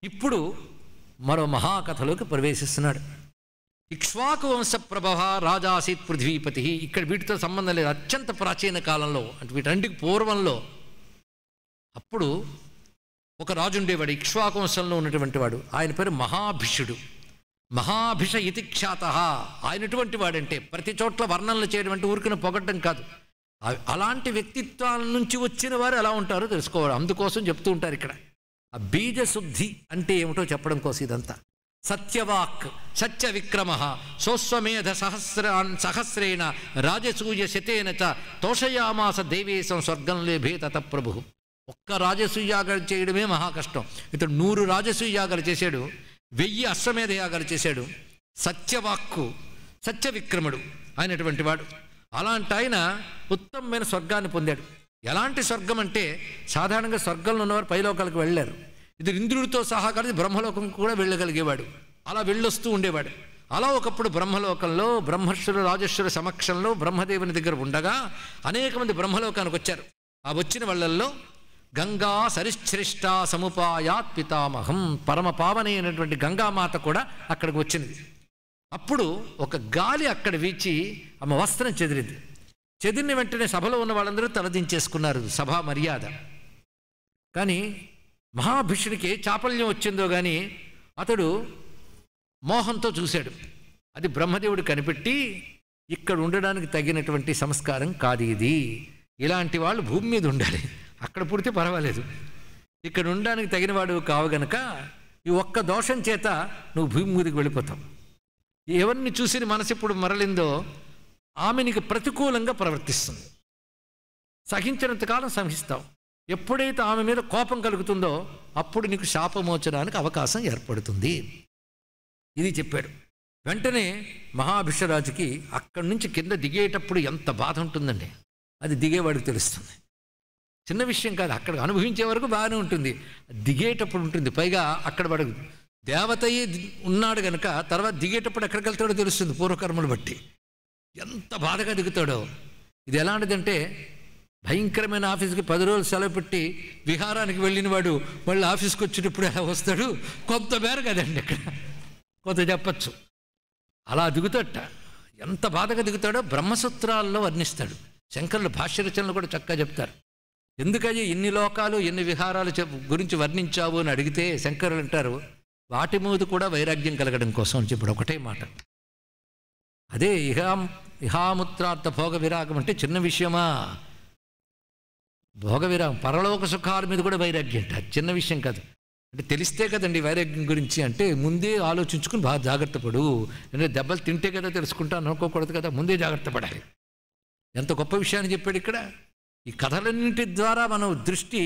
ఇప్పుడు మరో మహాకథలోకి ప్రవేశిస్తున్నాడు. ఇక్ష్వాకు వంశ ప్రభవ రాజాసీత్ పృథ్వీపతి. ఇక్కడ వీటితో సంబంధం లేదు. అత్యంత ప్రాచీన కాలంలో, అంటే వీటన్నిటికి పూర్వంలో, అప్పుడు ఒక రాజు ఉండేవాడు, ఇక్ష్వాకు వంశంలో ఉన్నటువంటి వాడు. ఆయన పేరు మహాభిషుడు. మహాభిష ఇతి ఖ్యాత. ఆయనటువంటి వాడంటే ప్రతి చోట్ల వర్ణనలు చేయడం అంటే ఊరికిన పొగడ్డం కాదు. అలాంటి వ్యక్తిత్వాల నుంచి వచ్చిన వారు ఎలా ఉంటారో తెలుసుకోవాలి. అందుకోసం చెప్తూ ఉంటారు ఇక్కడ. ఆ బీజశుద్ధి అంటే ఏమిటో చెప్పడం కోసం ఇదంతా. సత్యవాక్ సత్య విక్రమ సోస్వమేధ సహస్రేణ రాజసూయ శతేన చ తోషయామాస దేవేశం స్వర్గం లేభే తత ప్రభు. ఒక్క రాజసూయాగాలు చేయడమే మహా కష్టం. ఇతడు 100 రాజసూయాగాలు చేశాడు, 1000 అశ్వమేధ యాగాలు చేశాడు. సత్యవాక్కు సత్య విక్రముడు అయినటువంటి వాడు. అలాంటి ఆయన ఉత్తమమైన స్వర్గాన్ని పొందాడు. ఎలాంటి స్వర్గం అంటే, సాధారణంగా స్వర్గంలో ఉన్నవారు పైలోకాలకు వెళ్ళారు. ఇది ఇంద్రుడితో సహా కలిసి బ్రహ్మలోకం కూడా వెళ్ళగలిగేవాడు. అలా వెళ్ళొస్తూ ఉండేవాడు. అలా ఒకప్పుడు బ్రహ్మలోకంలో బ్రహ్మర్షులు రాజేశ్వరు సమక్షంలో బ్రహ్మదేవుని దగ్గర ఉండగా అనేక మంది బ్రహ్మలోకానికి వచ్చారు. ఆ వచ్చిన వాళ్ళల్లో గంగా సరిశ్రేష్ట సముపాయాత్ పితామహం, పరమ పావనైనటువంటి గంగామాత కూడా అక్కడికి వచ్చింది. అప్పుడు ఒక గాలి అక్కడ వీచి ఆమె వస్త్రం చెదిరింది. చెదిరిన వెంటనే సభలో ఉన్న వాళ్ళందరూ తలదించేసుకున్నారు, సభా మర్యాద. కానీ మహాభిషుడికి చాపల్యం వచ్చిందో కానీ అతడు మోహంతో చూశాడు. అది బ్రహ్మదేవుడు కనిపెట్టి, ఇక్కడ ఉండడానికి తగినటువంటి సంస్కారం కాదు ఇది, ఇలాంటి వాళ్ళు భూమి మీద ఉండాలి, అక్కడ పుడితే పర్వాలేదు, ఇక్కడ ఉండడానికి తగినవాడు కావు గనక ఈ ఒక్క దోషం చేత నువ్వు భూమి మీదకి వెళ్ళిపోతావు. ఎవరిని చూసి మనసు ఇప్పుడు మరలిందో ఆమె నీకు ప్రతికూలంగా ప్రవర్తిస్తుంది. సహించినంతకాలం సహిస్తావు. ఎప్పుడైతే ఆమె మీద కోపం కలుగుతుందో అప్పుడు నీకు శాపమోచడానికి అవకాశం ఏర్పడుతుంది. ఇది చెప్పాడు. వెంటనే మహాభిషరాజుకి అక్కడి నుంచి కింద దిగేటప్పుడు ఎంత బాధ ఉంటుందండి, అది దిగేవాడికి తెలుస్తుంది. చిన్న విషయం కాదు, అక్కడ అనుభవించే వరకు బాగానే ఉంటుంది, దిగేటప్పుడు ఉంటుంది. పైగా అక్కడ వాడు దేవతయే ఉన్నాడు కనుక తర్వాత దిగేటప్పుడు ఎక్కడికి వెళ్తాడో తెలుస్తుంది, పూర్వకర్మలు బట్టి ఎంత బాధగా దిగుతాడో. ఇది ఎలాంటిదంటే, భయంకరమైన ఆఫీస్కి 10 రోజులు సెలవు పెట్టి విహారానికి వెళ్ళిన వాడు మళ్ళీ ఆఫీస్కి వచ్చేటప్పుడు ఎలా వస్తాడు, కొంత మేర కదండి, ఇక్కడ కొంత చెప్పచ్చు. అలా దిగుతాడట. ఎంత బాధగా దిగుతాడో బ్రహ్మసూత్రాల్లో వర్ణిస్తాడు. శంకరులు భాష్య రచనలు కూడా చక్కగా చెప్తారు. ఎందుకని ఎన్ని లోకాలు ఎన్ని విహారాలు గురించి వర్ణించావు అని అడిగితే శంకరులు అంటారు, వాటి మీద కూడా వైరాగ్యం కలగడం కోసం అని చెప్పాడు. ఒకటే మాట. అదే ఇహాముత్రార్థ భోగ విరాగం అంటే చిన్న విషయమా? భోగ విరాగం, పరలోక సుఖాల మీద కూడా వైరాగ్యం అంటే చిన్న విషయం కాదు. అంటే తెలిస్తే కదండి వైరాగ్యం గురించి. అంటే ముందే ఆలోచించుకుని బాగా జాగ్రత్త పడు. అంటే దెబ్బలు తింటే కదా తెలుసుకుంటాను అనుకోకూడదు కదా, ముందే జాగ్రత్త పడాలి. ఎంత గొప్ప విషయాన్ని చెప్పాడు ఇక్కడ. ఈ కథలన్నింటి ద్వారా మనం దృష్టి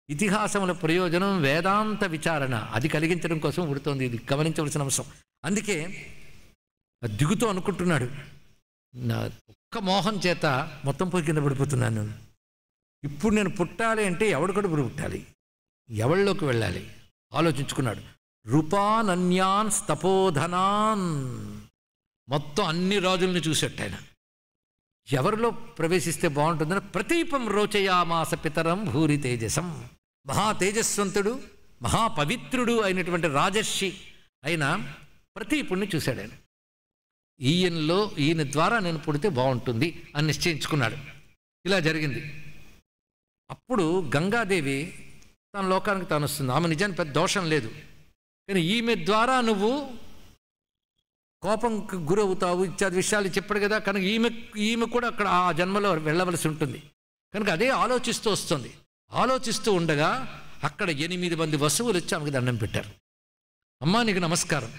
ఇతిహాసముల ప్రయోజనం వేదాంత విచారణ అది కలిగించడం కోసం ఉడుతోంది. ఇది గమనించవలసిన అంశం. అందుకే దిగుతూ అనుకుంటున్నాడు, నా ఒక్క మోహం చేత మొత్తం పోయి కింద పడిపోతున్నాను. ఇప్పుడు నేను పుట్టాలి అంటే ఎవడు కడుపుడు పుట్టాలి, ఎవళ్ళలోకి వెళ్ళాలి ఆలోచించుకున్నాడు. రూపానన్యాన్ స్తపోధనాన్, మొత్తం అన్ని రాజుల్ని చూసేట్టు ఆయన. ఎవరిలో ప్రవేశిస్తే బాగుంటుందని ప్రతీపం రోచయామాస పితరం భూరి తేజసం. మహా తేజస్వంతుడు మహాపవిత్రుడు అయినటువంటి రాజర్షి అయిన ప్రతీపుణ్ణి చూశాడు ఆయన. ఈయన ద్వారా నేను పుడితే బాగుంటుంది అని నిశ్చయించుకున్నాడు. ఇలా జరిగింది. అప్పుడు గంగాదేవి తన లోకానికి తాను వస్తుంది. ఆమె నిజానికి పెద్ద దోషం లేదు, కానీ ఈమె ద్వారా నువ్వు కోపంకి గురవుతావు ఇత్యాది విషయాలు చెప్పాడు కదా. కనుక ఈమె కూడా అక్కడ ఆ జన్మలో వెళ్ళవలసి ఉంటుంది. కనుక అదే ఆలోచిస్తూ వస్తుంది. ఆలోచిస్తూ ఉండగా అక్కడ 8 మంది వసువులు వచ్చి ఆమెకు దండం పెట్టారు. అమ్మా నీకు నమస్కారం,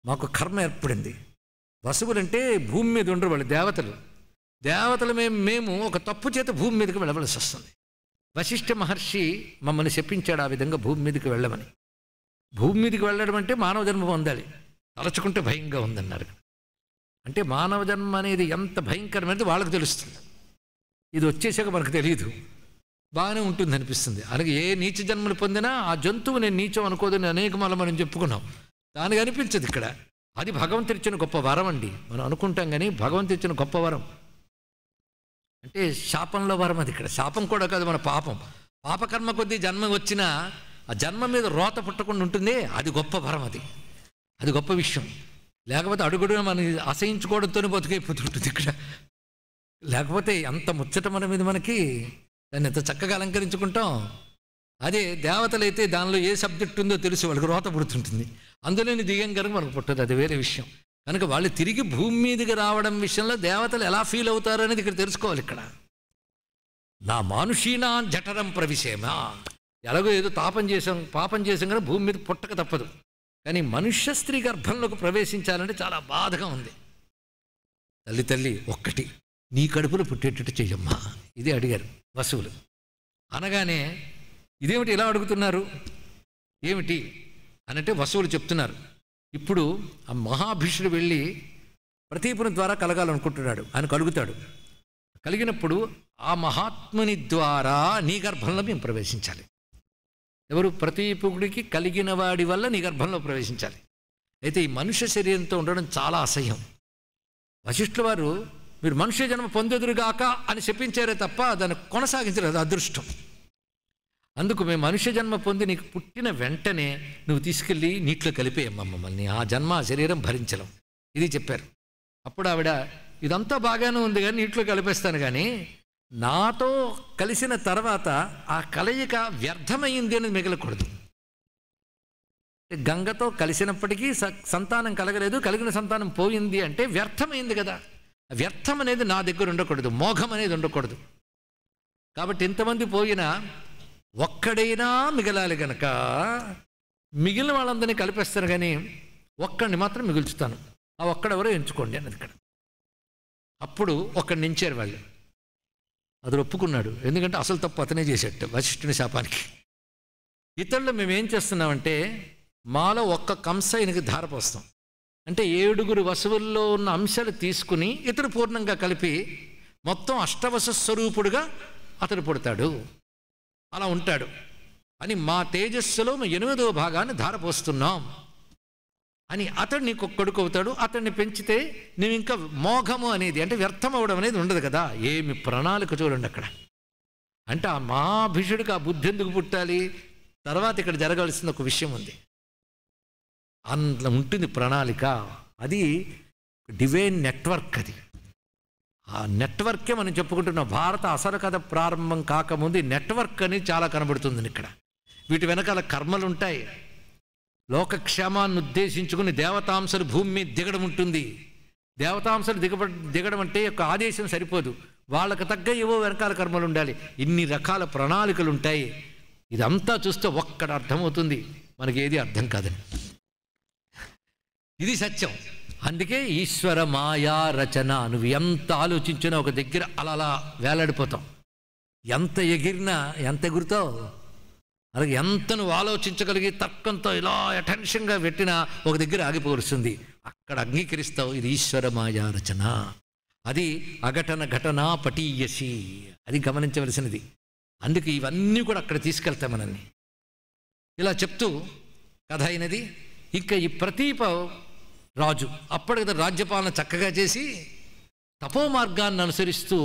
మాకు కర్మ ఏర్పడింది. వసువులంటే భూమి మీద ఉండరు వాళ్ళు, దేవతలు మేము ఒక తప్పు చేత భూమి మీదకి వెళ్ళవలసి వస్తుంది. వశిష్ఠ మహర్షి మమ్మల్ని శపించాడు ఆ విధంగా భూమి మీదకి వెళ్ళమని. భూమి మీదకి వెళ్ళడం అంటే మానవ జన్మ పొందాలి, తలచుకుంటే భయంగా ఉందన్నారు. అంటే మానవ జన్మ అనేది ఎంత భయంకరమైనది వాళ్ళకి తెలుస్తుంది. ఇది వచ్చేసాక మనకు తెలియదు, బాగానే ఉంటుంది అనిపిస్తుంది. అలాగే ఏ నీచ జన్మలు పొందినా ఆ జంతువు నేను నీచం అనుకోదని అనేక మనం చెప్పుకున్నాం. దానికి అనిపించదు ఇక్కడ. అది భగవంతుడు ఇచ్చిన గొప్ప వరం అండి. మనం అనుకుంటాం కానీ భగవంతుడు ఇచ్చిన గొప్ప వరం. అంటే శాపంలో వరం అది. ఇక్కడ శాపం కూడా కాదు, మన పాపకర్మ కొద్దీ జన్మ వచ్చినా ఆ జన్మ మీద రోత పుట్టకుండా ఉంటుందే, అది గొప్ప వరం, అది గొప్ప విషయం. లేకపోతే అడుగుడుగా మనం అసహించుకోవడంతోనే బతుకైపోతుంటుంది ఇక్కడ. లేకపోతే అంత ముచ్చట మన మీద మనకి, దాన్ని ఎంత చక్కగా అలంకరించుకుంటాం. అదే దేవతలైతే దానిలో ఏ సబ్జెక్ట్ ఉందో తెలుసు, వాళ్ళకి రోత పుడుతుంటుంది. అందులోని దిగం కనుక మనకు పుట్టదు, అది వేరే విషయం. కనుక వాళ్ళు తిరిగి భూమి మీదకి రావడం విషయంలో దేవతలు ఎలా ఫీల్ అవుతారు అనేది ఇక్కడ తెలుసుకోవాలి. ఇక్కడ నా మానుషీనా జఠరం ప్రవిశేమ, ఎలాగో ఏదో పాపం చేసాం కానీ భూమి మీద పుట్టక తప్పదు. కానీ మనుష్య స్త్రీ గర్భంలోకి ప్రవేశించాలంటే చాలా బాధగా ఉంది. తల్లి ఒక్కటి నీ కడుపులో పుట్టేటట్టు చెయ్యమ్మా, ఇదే అడిగారు వసువులు. అనగానే ఇదేమిటి ఇలా అడుగుతున్నారు ఏమిటి అనంటే వసువులు చెప్తున్నారు, ఇప్పుడు ఆ మహాభీషుడు వెళ్ళి ప్రతీపుని ద్వారా కలగాలనుకుంటున్నాడు. ఆయన కలుగుతాడు. కలిగినప్పుడు ఆ మహాత్ముని ద్వారా నీ గర్భంలో మేము ప్రవేశించాలి. ఎవరు? ప్రతీపుడికి కలిగిన వాడి వల్ల నీ గర్భంలో ప్రవేశించాలి. అయితే ఈ మనుష్య శరీరంతో ఉండడం చాలా అసహ్యం. వశిష్ఠుల వారు మీరు మనుష్య జన్మ పొందెదురుగాక అని చెప్పించారే తప్ప దాన్ని కొనసాగించలేదు, అది అదృష్టం. అందుకు మేము మనుష్య జన్మ పొంది నీకు పుట్టిన వెంటనే నువ్వు తీసుకెళ్ళి నీటిలో కలిపేయమ్మ మమ్మల్ని, ఆ జన్మ ఆ శరీరం భరించలేం, ఇది చెప్పారు. అప్పుడు ఆవిడ ఇదంతా బాగానే ఉంది కానీ నీటిలో కలిపేస్తాను, కానీ నాతో కలిసిన తర్వాత ఆ కలయిక వ్యర్థమైంది అనేది మిగలకూడదు. గంగతో కలిసినప్పటికీ సంతానం కలగలేదు, కలిగిన సంతానం పోయింది అంటే వ్యర్థమైంది కదా. వ్యర్థం అనేది నా దగ్గర ఉండకూడదు, మోఘం అనేది ఉండకూడదు. కాబట్టి ఇంతమంది పోయినా ఒక్కడైనా మిగలాలి గనక మిగిలిన వాళ్ళందరినీ కలిపేస్తాను, కానీ ఒక్కడిని మాత్రం మిగుల్చుతాను, ఆ ఒక్కడెవరో ఎంచుకోండి అన్నది ఇక్కడ. అప్పుడు ఒక్కడిని నించారు వాళ్ళు. అది ఒప్పుకున్నాడు, ఎందుకంటే అసలు తప్పు అతనే చేసేట వశిష్ఠుని శాపానికి. ఇతరులు మేమేం చేస్తున్నామంటే మాలో ఒక్క కంస ఈయనకి ధారపోస్తాం, అంటే 7 వసువుల్లో ఉన్న అంశాలు తీసుకుని ఇతడు పూర్ణంగా కలిపి మొత్తం అష్టవశ స్వరూపుడుగా అతడు పుడతాడు, అలా ఉంటాడు అని మా తేజస్సులో 8వ భాగాన్ని ధారపోస్తున్నాం అని అతడు నీకు కొడుకు అవుతాడు. అతన్ని పెంచితే నువ్వు ఇంకా మోఘము అనేది అంటే వ్యర్థం అవ్వడం అనేది ఉండదు కదా. ఏమి ప్రణాళిక చూడండి అక్కడ. అంటే ఆ మహాభిషుడికి ఆ బుద్ధి ఎందుకు పుట్టాలి? తర్వాత ఇక్కడ జరగాల్సిన ఒక విషయం ఉంది, అందులో ఉంటుంది ప్రణాళిక. అది డివైన్ నెట్వర్క్. అది ఆ నెట్వర్కే మనం చెప్పుకుంటున్నాం. భారత అసలు కథ ప్రారంభం కాకముందు నెట్వర్క్ అని చాలా కనబడుతుంది ఇక్కడ. వీటి వెనకాల కర్మలు ఉంటాయి. లోకక్షేమాన్ని ఉద్దేశించుకుని దేవతాంశలు భూమి మీద దిగడం ఉంటుంది. దేవతాంశలు దిగడం అంటే యొక్క ఆదేశం సరిపోదు, వాళ్ళకు తగ్గ ఏవో వెనకాల కర్మలు ఉండాలి. ఇన్ని రకాల ప్రణాళికలు ఉంటాయి. ఇదంతా చూస్తే ఒక్కడ అర్థమవుతుంది, మనకి ఏది అర్థం కాదని. ఇది సత్యం. అందుకే ఈశ్వర మాయా రచన. నువ్వు ఎంత ఆలోచించినా ఒక దగ్గర అలా వేలాడిపోతాం. ఎంత ఎగిరినా ఎంత ఎగురుతావు, అలాగే ఎంత నువ్వు ఆలోచించగలిగి తర్కంతో ఇలా అటెన్షన్గా పెట్టినా ఒక దగ్గర ఆగిపోవలసింది, అక్కడ అంగీకరిస్తావు. ఇది ఈశ్వర మాయా రచన. అది అఘటన ఘటన పటీయసి, అది గమనించవలసినది. అందుకే ఇవన్నీ కూడా అక్కడ తీసుకెళ్తాయి మనల్ని. ఇలా చెప్తూ కథ అయినది. ఇంకా ఈ ప్రతీప రాజు అప్పటికి రాజ్యపాలన చక్కగా చేసి తపో మార్గాన్ని అనుసరిస్తూ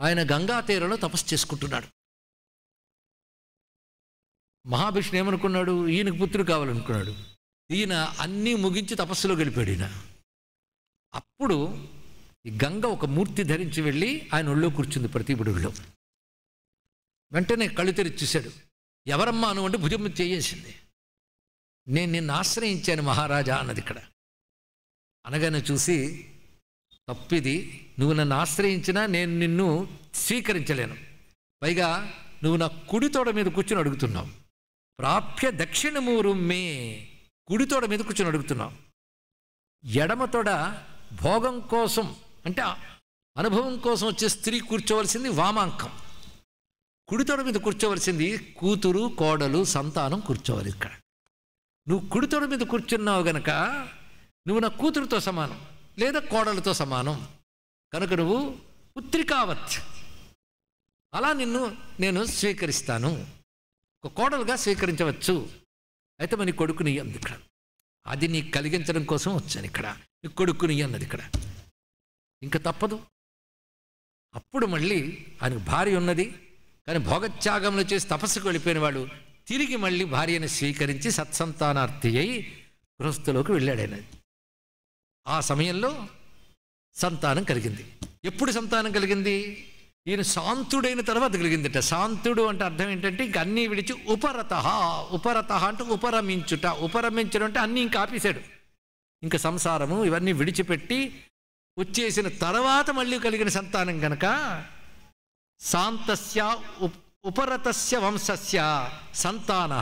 ఆయన గంగా తీరంలో తపస్సు చేసుకుంటున్నాడు. మహావిష్ణువు ఏమనుకున్నాడు? ఈయనకు పుత్రుడు కావాలనుకున్నాడు. ఈయన అన్నీ ముగించి తపస్సులో గెలిపాడు ఈయన. అప్పుడు ఈ గంగ ఒక మూర్తి ధరించి వెళ్ళి ఆయన ఒళ్ళో కూర్చుంది, ప్రతీపుడిలో. వెంటనే కళ్ళు తెరిచి చూశాడు. ఎవరమ్మా అను అంటే భుజం మీద చేయేసింది. నేను నిన్ను ఆశ్రయించాను మహారాజా అన్నది ఇక్కడ. అనగానే చూసి, తప్పిది, నువ్వు నన్ను ఆశ్రయించినా నేను నిన్ను స్వీకరించలేను. పైగా నువ్వు నా కుడితోడ మీద కూర్చొని అడుగుతున్నావు. ప్రాప్య దక్షిణమూరు మే, కుడితోడ మీద కూర్చొని అడుగుతున్నావు. ఎడమతోడ భోగం కోసం అంటే అనుభవం కోసం వచ్చే స్త్రీ కూర్చోవలసింది వామాంకం. కుడితోడ మీద కూర్చోవలసింది కూతురు, కోడలు, సంతానం కూర్చోవాలి. ఇక్కడ నువ్వు కుడితోడ మీద కూర్చున్నావు గనక నువ్వు నా కూతురుతో సమానం లేదా కోడలతో సమానం, కనుక నువ్వు పుత్రికావత్, అలా నిన్ను నేను స్వీకరిస్తాను, ఒక కోడలుగా స్వీకరించవచ్చు. అయితే మరి కొడుకుని అన్నది ఇక్కడ. అది నీకు కలిగించడం కోసం వచ్చాను ఇక్కడ, నీ కొడుకుని అన్నది ఇక్కడ. ఇంకా తప్పదు. అప్పుడు మళ్ళీ ఆయనకు భార్య ఉన్నది, కానీ భోగత్యాగంలో చేసి తపస్సుకు వెళ్ళిపోయిన వాడు తిరిగి మళ్ళీ భార్యను స్వీకరించి సత్సంతానార్థి అయి గృహస్థులోకి వెళ్ళాడు ఆయన. ఆ సమయంలో సంతానం కలిగింది. ఎప్పుడు సంతానం కలిగింది? ఈయన శాంతుడైన తర్వాత కలిగిందిట. శాంతుడు అంటే అర్థం ఏంటంటే ఇంక అన్నీ విడిచి ఉపరత అంటే ఉపరమించుట. ఉపరమించడం అంటే అన్నీ ఇంకా ఆపేశాడు. ఇంకా సంసారము ఇవన్నీ విడిచిపెట్టి వచ్చేసిన తర్వాత మళ్ళీ కలిగిన సంతానం కనుక శాంతస్య ఉపరతస్య వంశస్య సంతాన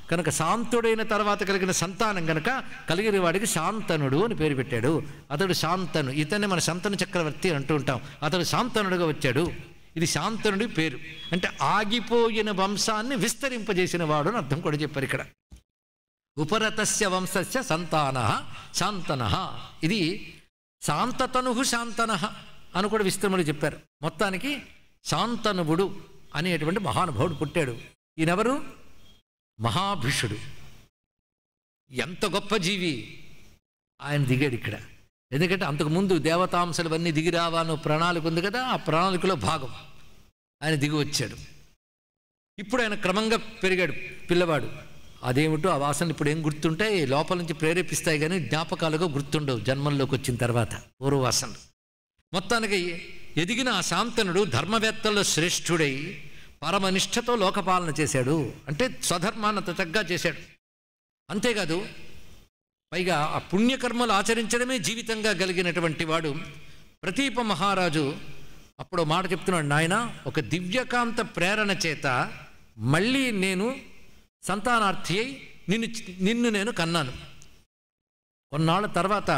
కనుక శాంతుడైన తర్వాత కలిగిన సంతానం కనుక కలిగిన వాడికి శాంతనుడు అని పేరు పెట్టాడు. అతడు శాంతను, ఇతన్ని మన శాంతను చక్రవర్తి అంటూ ఉంటాం. అతడు శాంతనుడుగా వచ్చాడు. ఇది శాంతనుడి పేరు. అంటే ఆగిపోయిన వంశాన్ని విస్తరింపజేసిన వాడు అని అర్థం కూడా చెప్పారు ఇక్కడ. ఉపరతస్య వంశస్య సంతాన శాంతన. ఇది శాంతతను శాంతన అని కూడా విస్తృములు చెప్పారు. మొత్తానికి శాంతనువుడు అనేటువంటి మహానుభావుడు పుట్టాడు. ఈయనెవరు? మహాభిషుడు. ఎంత గొప్ప జీవి! ఆయన దిగాడు ఇక్కడ. ఎందుకంటే అంతకుముందు దేవతాంశలు అన్నీ దిగి రావాలని ప్రణాళిక ఉంది కదా, ఆ ప్రణాళికలో భాగం ఆయన దిగి వచ్చాడు. ఇప్పుడు ఆయన క్రమంగా పెరిగాడు పిల్లవాడు. అదేమిటో ఆ వాసనలు ఇప్పుడు ఏం గుర్తుంటాయి? లోపల నుంచి ప్రేరేపిస్తాయి కానీ జ్ఞాపకాలుగా గుర్తుండవు జన్మంలోకి వచ్చిన తర్వాత పూర్వవాసనలు. మొత్తానికి ఎదిగిన ఆ శాంతనుడు ధర్మవేత్తల్లో శ్రేష్ఠుడై పరమనిష్టతో లోకపాలన చేశాడు. అంటే స్వధర్మాన్ని అంత చక్కగా చేశాడు. అంతేకాదు పైగా ఆ పుణ్యకర్మలు ఆచరించడమే జీవితంగా కలిగినటువంటి వాడు. ప్రతీప మహారాజు అప్పుడు మాట చెప్తున్నాడు, నాయన ఒక దివ్యకాంత ప్రేరణ చేత మళ్ళీ నేను సంతానార్థి అయి నిన్ను నేను కన్నాను. కొన్నాళ్ళ తర్వాత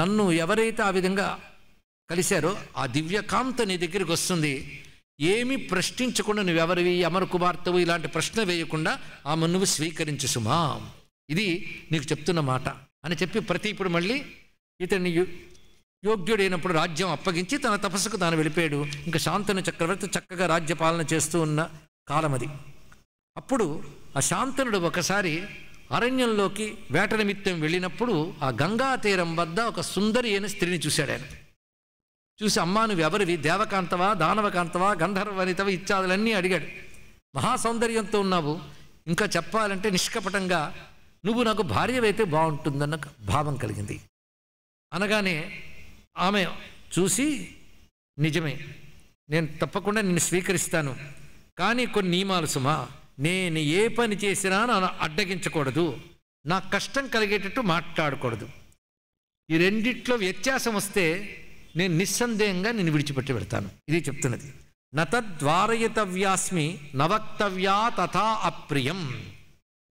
నన్ను ఎవరైతే ఆ విధంగా కలిశారో ఆ దివ్యకాంత నీ దగ్గరికి వస్తుంది. ఏమి ప్రశ్నించకుండా నువ్వెవరివి, అమర కుమార్తెవు ఇలాంటి ప్రశ్న వేయకుండా ఆమె నువ్వు స్వీకరించు సుమా, ఇది నీకు చెప్తున్న మాట అని చెప్పి ప్రతీపుడు మళ్ళీ ఇతన్ని యోగ్యుడైనప్పుడు రాజ్యం అప్పగించి తన తపస్సుకు తాను వెళ్ళిపోయాడు. ఇంకా శాంతను చక్రవర్తి చక్కగా రాజ్యపాలన చేస్తూ ఉన్న కాలం అది. అప్పుడు ఆ శాంతనుడు ఒకసారి అరణ్యంలోకి వేట నిమిత్తం వెళ్ళినప్పుడు ఆ గంగా తీరం వద్ద ఒక సుందరి అయిన స్త్రీని చూశాడు. ఆయన చూసి, అమ్మా నువ్వు ఎవరివి, దేవకాంతవా దానవకాంతవా గంధర్వనితవా ఇత్యాదులన్నీ అడిగాడు. మహాసౌందర్యంతో ఉన్నావు, ఇంకా చెప్పాలంటే నిష్కపటంగా నువ్వు నాకు భార్యవైతే బాగుంటుందన్న భావం కలిగింది. అనగానే ఆమె చూసి, నిజమే నేను తప్పకుండా నిన్ను స్వీకరిస్తాను, కానీ కొన్ని నియమాలు సుమా, నేను ఏ పని చేసినా నన్ను అడ్డగించకూడదు, నాకు కష్టం కలిగేటట్టు మాట్లాడకూడదు. ఈ రెండిట్లో వ్యత్యాసం వస్తే నేను నిస్సందేహంగా నిన్ను విడిచిపెట్టి పెడతాను. ఇది చెప్తున్నది. నతద్వారయితవ్యాస్మి నవక్తవ్యా తథా అప్రియం.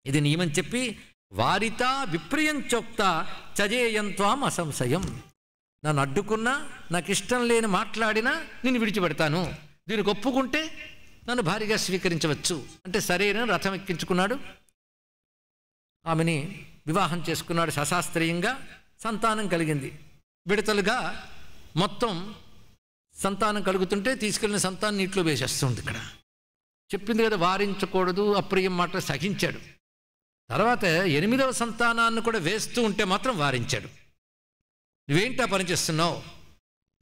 ఇది నియమం చెప్పి వారితా విప్రియం చోక్త చజేయంత్వాం అసంశయం. నన్ను అడ్డుకున్నా, నాకు ఇష్టం లేని మాట్లాడినా నిన్ను విడిచిపెడతాను, దీనికి ఒప్పుకుంటే నన్ను భార్యగా స్వీకరించవచ్చు అంటే సరైన రథం ఎక్కించుకున్నాడు. ఆమెని వివాహం చేసుకున్నాడు సశాస్త్రీయంగా. సంతానం కలిగింది. విడతలుగా మొత్తం సంతానం కలుగుతుంటే తీసుకెళ్ళిన సంతానం నీటిలో వేసేస్తుంది. ఇక్కడ చెప్పింది కదా వారించకూడదు, అప్రియం మాట సహించాడు. తర్వాత 8వ సంతానాన్ని కూడా వేస్తూ ఉంటే మాత్రం వారించాడు. నువ్వేంటా పని చేస్తున్నావు,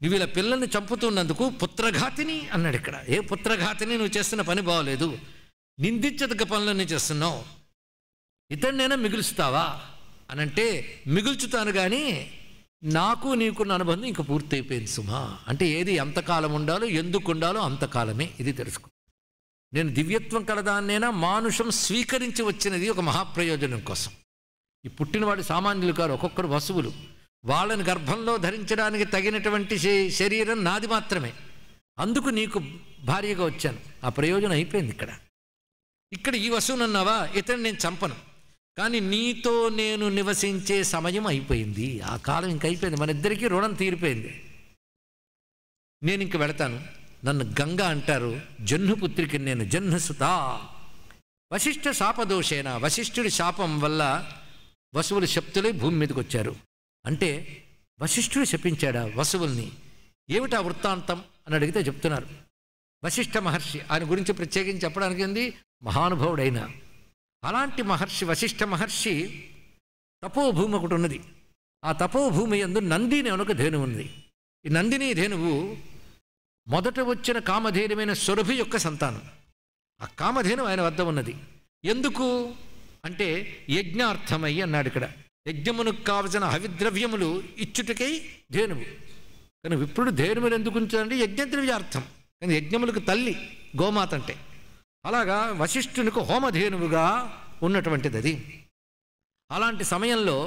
నువ్వు ఇలా పిల్లల్ని చంపుతున్నందుకు పుత్రఘాతిని అన్నాడు. ఇక్కడ ఏ పుత్రఘాతిని, నువ్వు చేస్తున్న పని బాగోలేదు, నిందించదగ్గ పనులన్నీ చేస్తున్నావు, ఇతన్నైనా మిగులుస్తావా అని అంటే మిగుల్చుతాను కానీ నాకు నీకున్న అనుబంధం ఇంకా పూర్తయిపోయింది సుమా. అంటే ఏది ఎంతకాలం ఉండాలో ఎందుకు ఉండాలో అంతకాలమే, ఇది తెలుసుకో. నేను దివ్యత్వం కలదాన్నైనా మానుషం స్వీకరించి వచ్చినది ఒక మహాప్రయోజనం కోసం. ఈ పుట్టినవాడు సామాన్యులు కారు, ఒక్కొక్కరు వసువులు. వాళ్ళని గర్భంలో ధరించడానికి తగినటువంటి శరీరం నాది మాత్రమే, అందుకు నీకు భార్యగా వచ్చాను. ఆ ప్రయోజనం అయిపోయింది. ఇక్కడ ఈ వసువునన్నావా, ఇతను నేను చంపను, కానీ నీతో నేను నివసించే సమయం అయిపోయింది, ఆ కాలం ఇంక అయిపోయింది, మన ఇద్దరికీ రుణం తీరిపోయింది, నేను ఇంక వెళతాను. నన్ను గంగా అంటారు, జహ్నుపుత్రికి నేను జహ్నుసుత. వశిష్ఠ శాపదోషేన, వశిష్ఠుడి శాపం వల్ల వసువులు శప్తులై భూమి మీదకి వచ్చారు. అంటే వశిష్ఠుడు శపించాడా వసువుల్ని? ఏమిటా వృత్తాంతం అని అడిగితే చెప్తున్నారు. వశిష్ఠ మహర్షి, ఆయన గురించి ప్రత్యేకించి చెప్పడానికి ఉంది, మహానుభావుడైన అలాంటి మహర్షి వశిష్ఠ మహర్షి తపోభూమి ఒకటి ఉన్నది. ఆ తపోభూమి యందు నందిని అని ఒక ధేనువు ఉంది. ఈ నందిని ధేనువు మొదట వచ్చిన కామధేనువైన సురభి యొక్క సంతానం. ఆ కామధేను ఆయన వద్ద ఉన్నది. ఎందుకు అంటే యజ్ఞార్థమై అన్నాడు ఇక్కడ. యజ్ఞమునకు కావలసిన హవిద్రవ్యములు ఇచ్చుటకై ధేనువు. కానీ ఇప్పుడు ధేనువులు ఎందుకు ఉంచారంటే యజ్ఞద్రవ్యార్థం. కానీ యజ్ఞములకు తల్లి గోమాత అంటే. అలాగా వశిష్ఠునికి హోమధేనువుగా ఉన్నటువంటిది అది. అలాంటి సమయంలో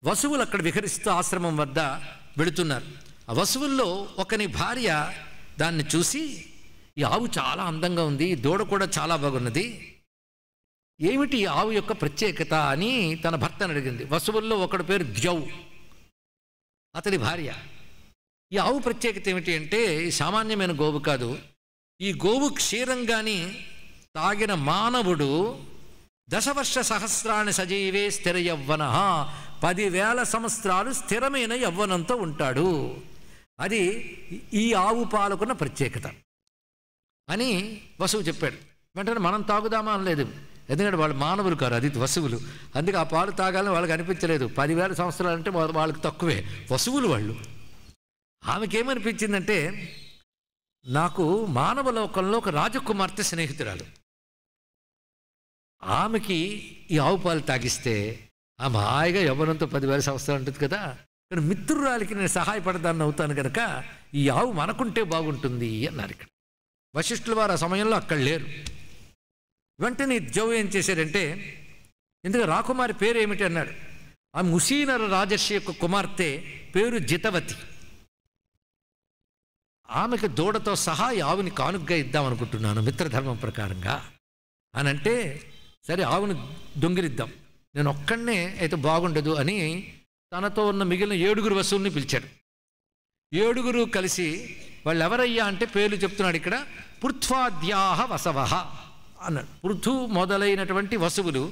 వసువులు అక్కడ విహరిస్తూ ఆశ్రమం వద్ద వెళుతున్నారు. ఆ వసువుల్లో ఒకని భార్య దాన్ని చూసి, ఈ ఆవు చాలా అందంగా ఉంది, దూడ కూడా చాలా బాగున్నది, ఏమిటి ఈ ఆవు యొక్క ప్రత్యేకత అని తన భర్తను అడిగింది. వసువుల్లో ఒకడి పేరు ద్యౌ, అతడి భార్య. ఈ ఆవు ప్రత్యేకత ఏమిటి అంటే సామాన్యమైన గోవు కాదు. ఈ గోవు క్షీరంగాని తాగిన మానవుడు 10 వర్ష సహస్రాన్ని సజీవే స్థిర యవ్వన, 10,000 సంవత్సరాలు స్థిరమైన యవ్వనంతో ఉంటాడు. అది ఈ ఆవు పాలకున్న ప్రత్యేకత అని వసువు చెప్పాడు. వెంటనే మనం తాగుదామా అనలేదు, ఎందుకంటే వాళ్ళు మానవులు కారు, అది వసువులు. అందుకే ఆ పాలు తాగాలని వాళ్ళకి అనిపించలేదు. 10,000 సంవత్సరాలు అంటే వాళ్ళకి తక్కువే, వసువులు వాళ్ళు. ఆమెకేమనిపించిందంటే, నాకు మానవ లోకంలో ఒక రాజకుమార్తె స్నేహితురాలు, ఆమెకి ఈ ఆవు పాలు తాగిస్తే ఆమె హాయిగా యవ్వనంతో 10,000 సంవత్సరాలు ఉంటుంది కదా, కానీ మిత్రురాలికి నేను సహాయపడదాన్ని అవుతాను కనుక ఈ ఆవు మనకుంటే బాగుంటుంది అన్నారు. ఇక్కడ వశిష్ఠుల వారు ఆ సమయంలో అక్కడ లేరు. వెంటనే జౌ ఏం చేశాడంటే, ఎందుకు రాకుమారి పేరు ఏమిటి అన్నాడు. ఆ ముసీనర రాజర్షి యొక్క కుమార్తె పేరు జితవతి. ఆమెకు దూడతో సహా ఆవుని కానుగ్గా ఇద్దామనుకుంటున్నాను మిత్రధర్మం ప్రకారంగా అని అంటే, సరే ఆవుని దొంగిలిద్దాం, నేను ఒక్కడనే అయితే బాగుండదు అని తనతో ఉన్న మిగిలిన 7 వసువుల్ని పిలిచాడు. 7 కలిసి వాళ్ళు ఎవరయ్యా అంటే పేర్లు చెప్తున్నాడు ఇక్కడ. పృథ్వాద్యాహ వసవహ అన్నాడు. పృథు మొదలైనటువంటి వసువులు,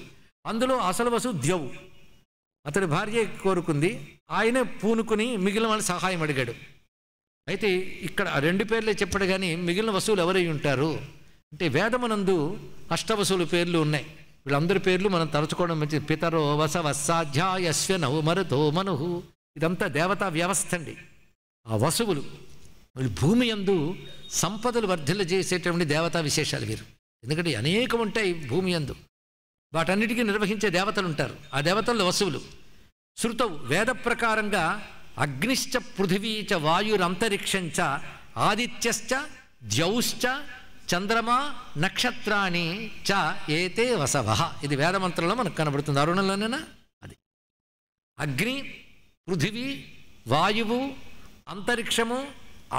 అందులో అసలు వసువు ద్యవు, అతడి భార్య కోరుకుంది, ఆయనే పూనుకుని మిగిలిన వాళ్ళు సహాయం అడిగాడు. అయితే ఇక్కడ 2 పేర్లే చెప్పాడు, కానీ మిగిలిన వసువులు ఎవరై ఉంటారు అంటే వేదమునందు అష్టవసువుల పేర్లు ఉన్నాయి. వీళ్ళందరి పేర్లు మనం తరచుకోవడం మంచిది. పితరో వసవస్సాధ్యాయస్వ నవమరతో మనుహు, ఇదంతా దేవతా వ్యవస్థ అండి. ఆ వసువులు వీళ్ళు భూమి యందు సంపదలు వర్ధిల్ల చేసేటువంటి దేవతా విశేషాలు వీరు. ఎందుకంటే అనేకం ఉంటాయి భూమి యందు, వాటన్నిటికీ నిర్వహించే దేవతలు ఉంటారు. ఆ దేవతల్లో వసువులు. శృతవు వేద ప్రకారంగా అగ్నిశ్చ పృథివీచ వాయురంతరిక్షంచ ఆదిత్యశ్చ ద్యౌశ్చ చంద్రమా నక్షత్రాణి చ ఏతే వసవ. ఇది వేదమంత్రంలో మనకు కనబడుతుంది. అరుణంలోనేనా అది. అగ్ని, పృథివీ, వాయువు, అంతరిక్షము,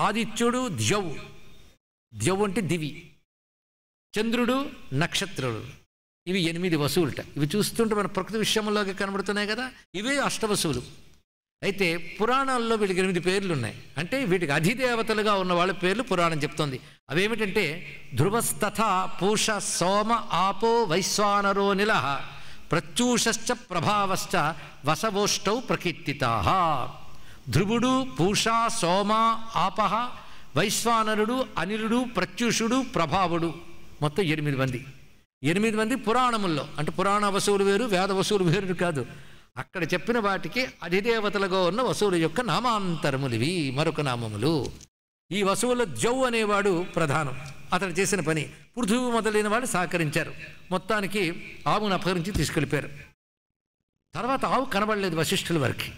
ఆదిత్యుడు, ద్యవు. ద్యవు అంటే దివి, చంద్రుడు, నక్షత్రుడు. ఇవి 8 వసువులుట. ఇవి చూస్తుంటే మన ప్రకృతి విషయంలోకి కనబడుతున్నాయి కదా, ఇవే అష్టవసువులు. అయితే పురాణాల్లో వీటికి 8 పేర్లు ఉన్నాయి. అంటే వీటికి అధిదేవతలుగా ఉన్న వాళ్ళ పేర్లు పురాణం చెప్తోంది. అవేమిటంటే ధ్రువస్తథ పూష సోమ ఆపో వైశ్వానరో నిల ప్రత్యూషశ్చ ప్రభావశ్చ వసవోష్టౌ ప్రకీర్తితా. ధ్రువుడు, పూష, సోమ, ఆపహ, వైశ్వానరుడు, అనిలుడు, ప్రత్యూషుడు, ప్రభావుడు, మొత్తం 8 మంది. 8 మంది పురాణముల్లో. అంటే పురాణ వసువులు వేరు, వేద వసువులు వేరు కాదు. అక్కడ చెప్పిన వాటికి అధిదేవతలుగా ఉన్న వసువుల యొక్క నామాంతరములు ఇవి, మరొక నామములు. ఈ వసువుల జౌ అనేవాడు ప్రధానం. అతను చేసిన పని పృథువు మొదలైన వాళ్ళు సహకరించారు. మొత్తానికి ఆవును అపహరించి తీసుకెళ్ళిపోయారు. తర్వాత ఆవు కనబడలేదు వశిష్ఠుల వారికి.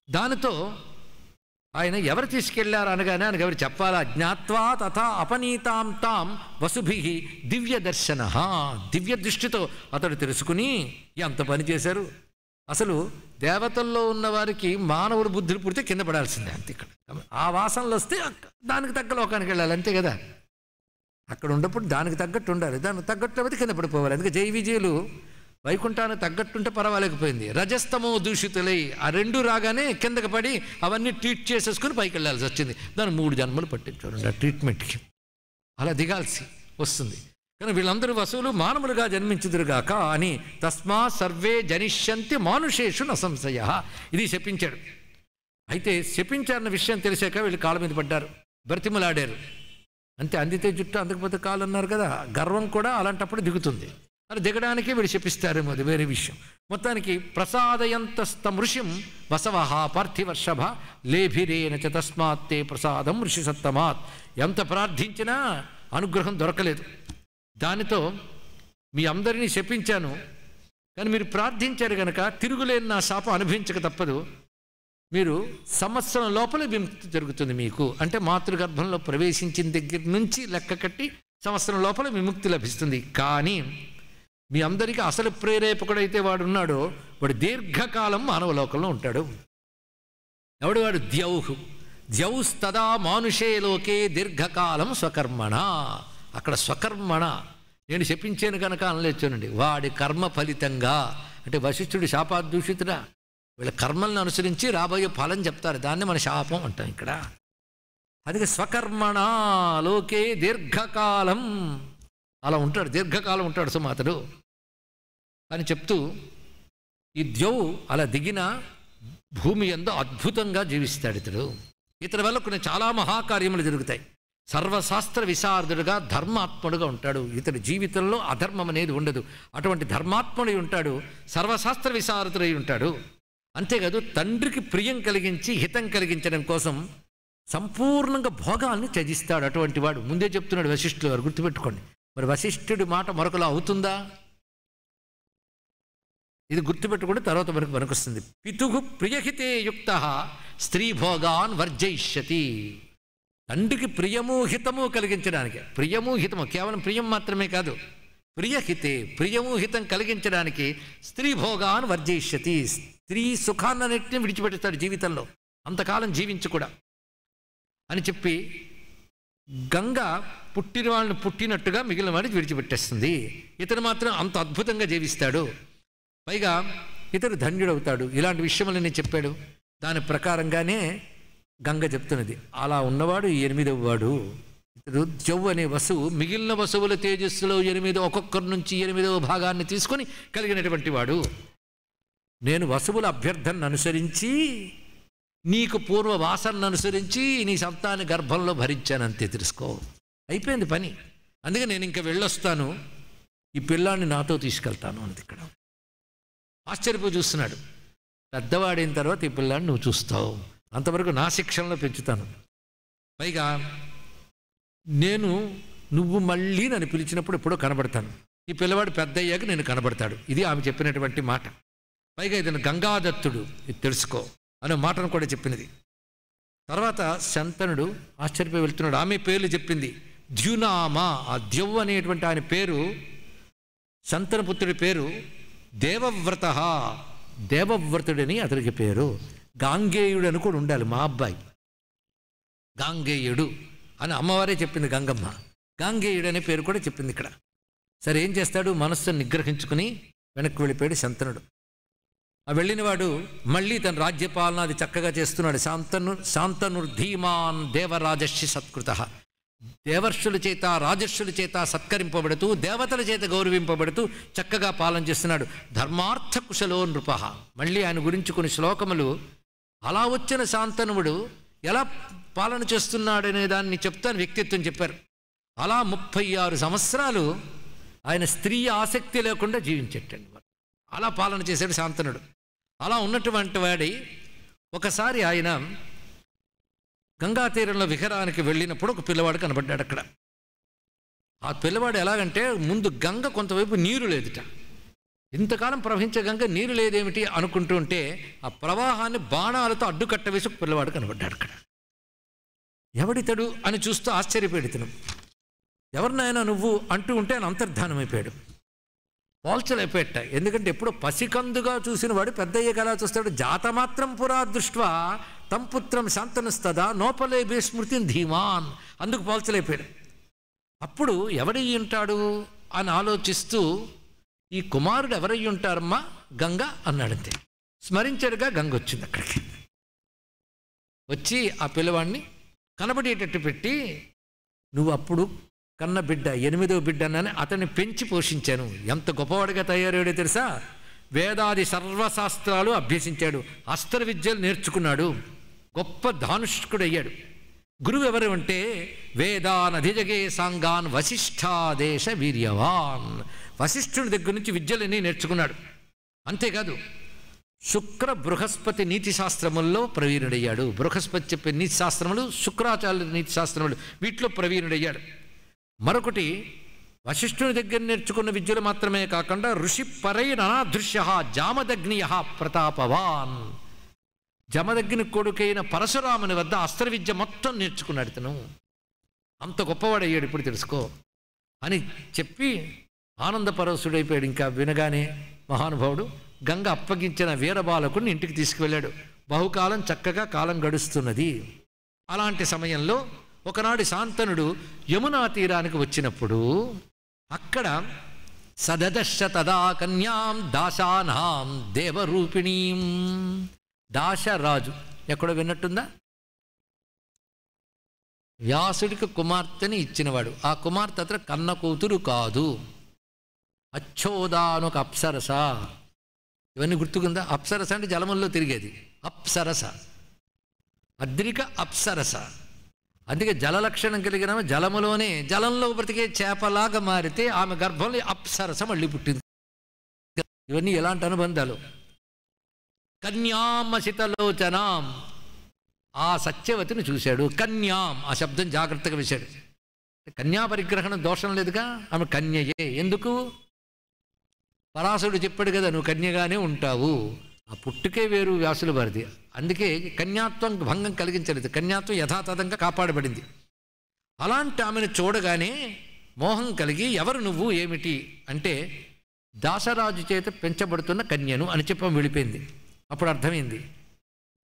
దానితో ఆయన ఎవరు తీసుకెళ్లారు అనగానే ఆయనకు ఎవరు చెప్పాలా. జ్ఞాత్వా తథా అపనీతాం తాం వసుభి దివ్య దర్శన. దివ్య దృష్టితో అతడు తెలుసుకుని ఎంత పని చేశారు. అసలు దేవతల్లో ఉన్న వారికి మానవుడు బుద్ధులు పుడితే కింద పడాల్సిందే అంతే. ఇక్కడ ఆ వాసనలు వస్తే దానికి తగ్గ లోకానికి వెళ్ళాలి, అంతే కదా. అక్కడ ఉన్నప్పుడు దానికి తగ్గట్టు ఉండాలి, దానికి తగ్గట్టు కింద పడిపోవాలి. అందుకే జై విజయులు వైకుంఠానికి తగ్గట్టుంటే పర్వాలేకపోయింది. రజస్తమో దూషితులై ఆ 2 రాగానే కిందకి పడి అవన్నీ ట్రీట్ చేసేసుకుని పైకి వెళ్ళాల్సి వచ్చింది. దాన్ని 3 జన్మలు పట్టించారు ఆ ట్రీట్మెంట్కి. అలా దిగాల్సి వస్తుంది. కానీ వీళ్ళందరూ వసువులు మానవులుగా జన్మించుదురుగాక అని తస్మా సర్వే జనిష్యంతి మానుషేషు నసంశయ. ఇది శపించాడు. అయితే శపించారన్న విషయం తెలిసాక వీళ్ళు కాళ్ళ మీద పడ్డారు, బ్రతిమలాడారు. అంతే, అందితే జుట్టు అందకపోతే కాళ్ళు అన్నారు కదా. గర్వం కూడా అలాంటప్పుడు దిగుతుంది. అది దిగడానికి వీడు శపిస్తారేమో, అది వేరే విషయం. మొత్తానికి ప్రసాదయంతస్తం ఋషిం వసవహ పార్థివర్షభ లేభిరేన చ తస్మాత్తే ప్రసాదం ఋషి సత్తమాత్. ఎంత ప్రార్థించినా అనుగ్రహం దొరకలేదు. దానితో మీ అందరినీ శపించాను, కానీ మీరు ప్రార్థించారు కనుక తిరుగులేని నా శాపం అనుభవించక తప్పదు. మీరు సంవత్సరం లోపల విముక్తి జరుగుతుంది మీకు. అంటే మాతృగర్భంలో ప్రవేశించిన దగ్గర నుంచి లెక్క కట్టి సంవత్సరం లోపల విముక్తి లభిస్తుంది. కానీ మీ అందరికీ అసలు ప్రేరేపకుడైతే వాడు ఉన్నాడో వాడు దీర్ఘకాలం మానవలోకంలో ఉంటాడు. ఎవడు వాడు? ద్యౌహు. ద్యౌస్తదా మానుషే లోకే దీర్ఘకాలం స్వకర్మణ. అక్కడ స్వకర్మణ నేను శపించాను కనుక అనలేచానండి. వాడి కర్మ ఫలితంగా, అంటే వశిష్ఠుడు శాపాదూషితుడా, వీళ్ళ కర్మలను అనుసరించి రాబోయే ఫలం చెప్తారు, దాన్ని మన శాపం అంటాం ఇక్కడ. అది స్వకర్మణ లోకే దీర్ఘకాలం, అలా ఉంటాడు, దీర్ఘకాలం ఉంటాడు సుమాతడు అని చెప్తూ ఈ ద్యౌ అలా దిగిన భూమి యందు అద్భుతంగా జీవిస్తాడు ఇతడు. ఇతడి వల్ల కొన్ని చాలా మహాకార్యములు జరుగుతాయి. సర్వశాస్త్ర విశారదుడుగా ధర్మాత్ముడుగా ఉంటాడు. ఇతడి జీవితంలో అధర్మం అనేది ఉండదు. అటువంటి ధర్మాత్ముడై ఉంటాడు, సర్వశాస్త్ర విశారదుడై ఉంటాడు. అంతేకాదు తండ్రికి ప్రియం కలిగించి హితం కలిగించడం కోసం సంపూర్ణంగా భోగాల్ని త్యజిస్తాడు అటువంటి వాడు. ముందే చెప్తున్నాడు వశిష్ఠుడు గారు, గుర్తుపెట్టుకోండి. మరి వశిష్ఠుడి మాట మరొకలా అవుతుందా? ఇది గుర్తుపెట్టుకుంటే తర్వాత మనకు పనికొస్తుంది. పితుగు ప్రియహితే యుక్త స్త్రీ భోగాన్ వర్జయిష్యతి. తండ్రికి ప్రియము హితము కలిగించడానికి, ప్రియము హితము కేవలం ప్రియం మాత్రమే కాదు, ప్రియహితే ప్రియము హితం కలిగించడానికి స్త్రీ భోగాన్ వర్జయిష్యతి. స్త్రీ సుఖాన్నన్నింటినీ విడిచిపెడతాడు జీవితంలో, అంతకాలం జీవించి కూడా అని చెప్పి గంగ పుట్టిన వాళ్ళని పుట్టినట్టుగా మిగిలిన వాడిని విడిచిపెట్టేస్తుంది. ఇతను మాత్రం అంత అద్భుతంగా జీవిస్తాడు, పైగా ఇతడు ధన్యుడవుతాడు. ఇలాంటి విషయములని చెప్పాడు. దాని ప్రకారంగానే గంగ చెప్తున్నది. అలా ఉన్నవాడు 8వ వాడు. ఇతడు జవ్వు అనే వసువు మిగిలిన వసువుల తేజస్సులో 8 ఒక్కొక్కరి నుంచి 8వ భాగాన్ని తీసుకొని కలిగినటువంటి వాడు. నేను వసువుల అభ్యర్థనను అనుసరించి నీకు పూర్వ వాసనను అనుసరించి నీ సంతాన గర్భంలో భరించానంతే, తెలుసుకో. అయిపోయింది పని. అందుకే నేను ఇంకా వెళ్ళొస్తాను, ఈ పిల్లాన్ని నాతో తీసుకెళ్తాను అన్నది ఇక్కడ. ఆశ్చర్యపోయి చూస్తున్నాడు. పెద్దవాడైన తర్వాత ఈ పిల్లాన్ని నువ్వు చూస్తావు, అంతవరకు నా శిక్షణలో పెంచుతాను. పైగా నువ్వు మళ్ళీ నన్ను పిలిచినప్పుడు ఎప్పుడో కనబడతాను. ఈ పిల్లవాడు పెద్ద అయ్యాక నేను కనబడతాడు. ఇది ఆమె చెప్పినటువంటి మాట. పైగా ఇతను గంగాదత్తుడు, ఇది తెలుసుకో అనే మాటను కూడా చెప్పినది. తర్వాత శంతనుడు ఆశ్చర్యపోయి వెళ్తున్నాడు. ఆమె పేర్లు చెప్పింది. ద్యునామ, ఆ ద్యవ్ అనేటువంటి ఆయన పేరు, శంతనపుత్రుడి పేరు దేవవ్రత. దేవవ్రతుడని అతడికి పేరు. గాంగేయుడు అని కూడా ఉండాలి, మా అబ్బాయి గాంగేయుడు అని అమ్మవారే చెప్పింది గంగమ్మ. గాంగేయుడు అనే పేరు కూడా చెప్పింది ఇక్కడ. సరే ఏం చేస్తాడు? మనస్సును నిగ్రహించుకుని వెనక్కి వెళ్ళిపోయాడు శంతనుడు. ఆ వెళ్ళినవాడు మళ్ళీ తన రాజ్యపాలన అది చక్కగా చేస్తున్నాడు. శాంతనుర్ధీమాన్ దేవరాజర్షి సత్కృత. దేవర్షుల చేత రాజర్షుల చేత సత్కరింపబడుతూ దేవతల చేత గౌరవింపబడుతూ చక్కగా పాలన చేస్తున్నాడు. ధర్మార్థ కుశలో నృప. మళ్ళీ ఆయన గురించి కొన్ని శ్లోకములు, అలా వచ్చిన శాంతనుడు ఎలా పాలన చేస్తున్నాడనే దాన్ని చెప్తాను, వ్యక్తిత్వం చెప్పారు. అలా 36 సంవత్సరాలు ఆయన స్త్రీ ఆసక్తి లేకుండా జీవించేటండి. అలా పాలన చేశాడు శాంతనుడు. అలా ఉన్నటువంటి వాడి ఒకసారి ఆయన గంగా తీరంలో విహారానికి వెళ్ళినప్పుడు ఒక పిల్లవాడు కనబడ్డాడు అక్కడ. ఆ పిల్లవాడు ఎలాగంటే, ముందు గంగ కొంతవైపు నీరు లేదుట. ఇంతకాలం ప్రవహించే గంగ నీరు లేదేమిటి అనుకుంటూ ఉంటే ఆ ప్రవాహాన్ని బాణాలతో అడ్డుకట్ట వేసి ఒక పిల్లవాడు కనబడ్డాడు అక్కడ. ఎవడితడు అని చూస్తూ ఆశ్చర్యపోయాడు. ఎవరినైనా నువ్వు అంటూ ఉంటే ఆయన అంతర్ధానమైపోయాడు. పోల్చలేపేట. ఎందుకంటే ఎప్పుడో పసికందుగా చూసిన వాడు పెద్ద అయ్యే ఎలా చూస్తాడు? జాతమాత్రం పురా దృష్ట్వా తం పుత్రం శాంతనుస్తదా నోపలే బేస్మృతిని ధీమాన్. అందుకు పోల్చలేపాడు. అప్పుడు ఎవడయ్యి ఉంటాడు అని ఆలోచిస్తూ, ఈ కుమారుడు ఎవరయ్యి ఉంటారమ్మా? గంగ అన్నాడంతే. స్మరించాడుగా, గంగ వచ్చింది అక్కడికి. వచ్చి ఆ పిల్లవాడిని కనబడేటట్టు పెట్టి, నువ్వు అప్పుడు కన్న బిడ్డ 8వ బిడ్డ అని అతన్ని పెంచి పోషించాను. ఎంత గొప్పవాడిగా తయారయ్యాడో తెలుసా? వేదాది సర్వశాస్త్రాలు అభ్యసించాడు, అస్త్ర విద్యలు నేర్చుకున్నాడు, గొప్ప ధానుష్కుడయ్యాడు. గురువు ఎవరు అంటే వేదాన్ అధిజగే సాంగాన్ వశిష్ఠాదేశ వీర్యవాన్. వశిష్ఠుడి దగ్గర నుంచి విద్యలన్నీ నేర్చుకున్నాడు. అంతేకాదు శుక్ర బృహస్పతి నీతి శాస్త్రముల్లో ప్రవీణుడయ్యాడు. బృహస్పతి చెప్పే నీతి శాస్త్రములు, శుక్రాచార్య నీతి శాస్త్రములు, వీటిలో ప్రవీణుడయ్యాడు. మరొకటి వశిష్ఠుని దగ్గర నేర్చుకున్న విద్యలు మాత్రమే కాకుండా ఋషి పరైరనాదృశ్య జామదగ్నియ ప్రతాపవాన్, జమదగ్ని కొడుకైన పరశురాముని వద్ద అస్త్ర విద్య మొత్తం నేర్చుకున్నాడు ఇతను. అంత గొప్పవాడయ్యాడు ఇప్పుడు తెలుసుకో అని చెప్పి ఆనందపరవశుడైపోయాడు. ఇంకా వినగానే మహానుభావుడు గంగ అప్పగించిన వీరబాలకుడిని ఇంటికి తీసుకువెళ్ళాడు. బహుకాలం చక్కగా కాలం గడుస్తున్నది. అలాంటి సమయంలో ఒకనాడు శాంతనుడు యమునా తీరానికి వచ్చినప్పుడు అక్కడ సదదశ తదా కన్యాం దాశానాం దేవరూపిణీం, దాశరాజు ఎక్కడో విన్నట్టుందా? వ్యాసుడికి కుమార్తెని ఇచ్చినవాడు. ఆ కుమార్తె అతను కన్న కూతురు కాదు, అచ్చోదాను ఒక అప్సరస. ఇవన్నీ గుర్తుకుందా? అప్సరస అంటే జలముల్లో తిరిగేది, అప్సరస, అద్రిక అప్సరస. అందుకే జల లక్షణం కలిగిన జలములోనే జలంలో బ్రతికే చేపలాగా మారితే ఆమె గర్భంలో అప్సరస మళ్ళీ పుట్టింది. ఇవన్నీ ఎలాంటి అనుబంధాలు. కన్యామసితలోచనాం, ఆ సత్యవతిని చూశాడు. కన్యాం ఆ శబ్దం జాగ్రత్తగా వేశాడు. కన్యా పరిగ్రహణం దోషం లేదుగా, ఆమె కన్యయే. ఎందుకు? పరాశరుడు చెప్పాడు కదా, నువ్వు కన్యగానే ఉంటావు. ఆ పుట్టుకే వేరు వ్యాసుల వారిది. అందుకే కన్యాత్వం భంగం కలిగించలేదు, కన్యాత్వం యథాతథంగా కాపాడబడింది. అలాంటి ఆమెను చూడగానే మోహం కలిగి ఎవరు నువ్వు ఏమిటి అంటే దాసరాజు చేత పెంచబడుతున్న కన్యను అని చెప్పి వెళ్ళిపోయింది. అప్పుడు అర్థమైంది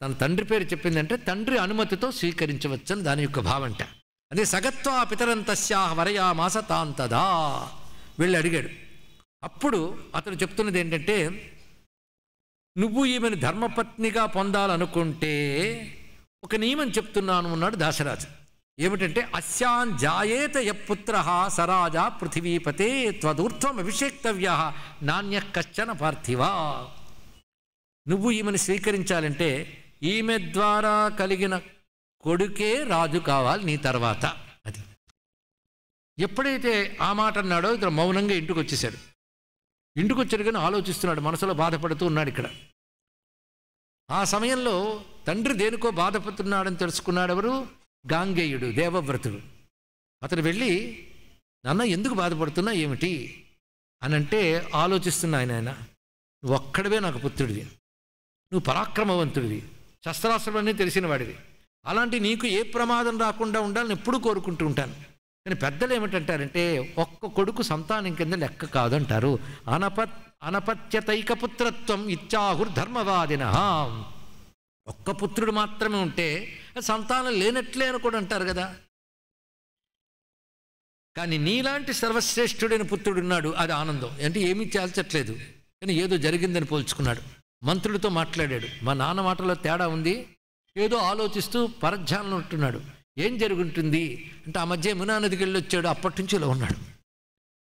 తన తండ్రి పేరు చెప్పిందంటే తండ్రి అనుమతితో స్వీకరించవచ్చని దాని యొక్క భావంట. అదే సగత్వా పితరంతస్యా వరయామాస తాంతదా వెళ్ళి అడిగాడు. అప్పుడు అతను చెప్తున్నది ఏంటంటే, నువ్వు ఈమెను ధర్మపత్నిగా పొందాలనుకుంటే ఒక నియమం చెప్తున్నాను అన్నాడు దాశరాజు. ఏమిటంటే, అస్యాన్ జాయేత యపుత్ర సరాజా పృథివీపతే త్వదూర్ధ్వం అభిషేక్తవ్య నాణ్య కశ్చన పార్థివా. నువ్వు ఈమెను స్వీకరించాలంటే ఈమె ద్వారా కలిగిన కొడుకే రాజు కావాలి నీ తర్వాత. అది ఎప్పుడైతే ఆ మాట అన్నాడో ఇతను మౌనంగా ఇంటికి వచ్చేసాడు. ఇంటికి వచ్చాడు కానీ ఆలోచిస్తున్నాడు, మనసులో బాధపడుతూ ఉన్నాడు. ఇక్కడ ఆ సమయంలో తండ్రి దేనికో బాధపడుతున్నాడని తెలుసుకున్నాడు. ఎవరు? గాంగేయుడు, దేవవ్రతుడు. అతను వెళ్ళి, నాన్న ఎందుకు బాధపడుతున్నా ఏమిటి అని అంటే, ఆలోచిస్తున్నా ఆయన, నువ్వు ఒక్కడవే నాకు పుత్రుడివి, నువ్వు పరాక్రమవంతుడివి, శస్త్రాస్త్రాలన్నీ తెలిసిన వాడివి, అలాంటి నీకు ఏ ప్రమాదం రాకుండా ఉండాలని ఎప్పుడూ కోరుకుంటూ ఉంటాను. కానీ పెద్దలు ఏమిటంటారంటే, ఒక్క కొడుకు సంతానం కింద లెక్క కాదంటారు. అనపత్యతైక పుత్రత్వం ఇత్యాహుర్ధర్మవాదిన. ఒక్క పుత్రుడు మాత్రమే ఉంటే సంతానం లేనట్లే అని కూడా అంటారు కదా. కానీ నీలాంటి సర్వశ్రేష్ఠుడైన పుత్రుడు ఉన్నాడు, అది ఆనందం. అంటే ఏమీ చేల్చట్లేదు, కానీ ఏదో జరిగిందని పోల్చుకున్నాడు. మంత్రుడితో మాట్లాడాడు. మా నాన్న మాటలో తేడా ఉంది, ఏదో ఆలోచిస్తూ పరధ్యానంలో ఉంటున్నాడు. ఏం జరుగుతుంది అంటే, ఆ మధ్య యమునా నదికి వెళ్ళి వచ్చాడు, అప్పటి నుంచి ఇలా ఉన్నాడు,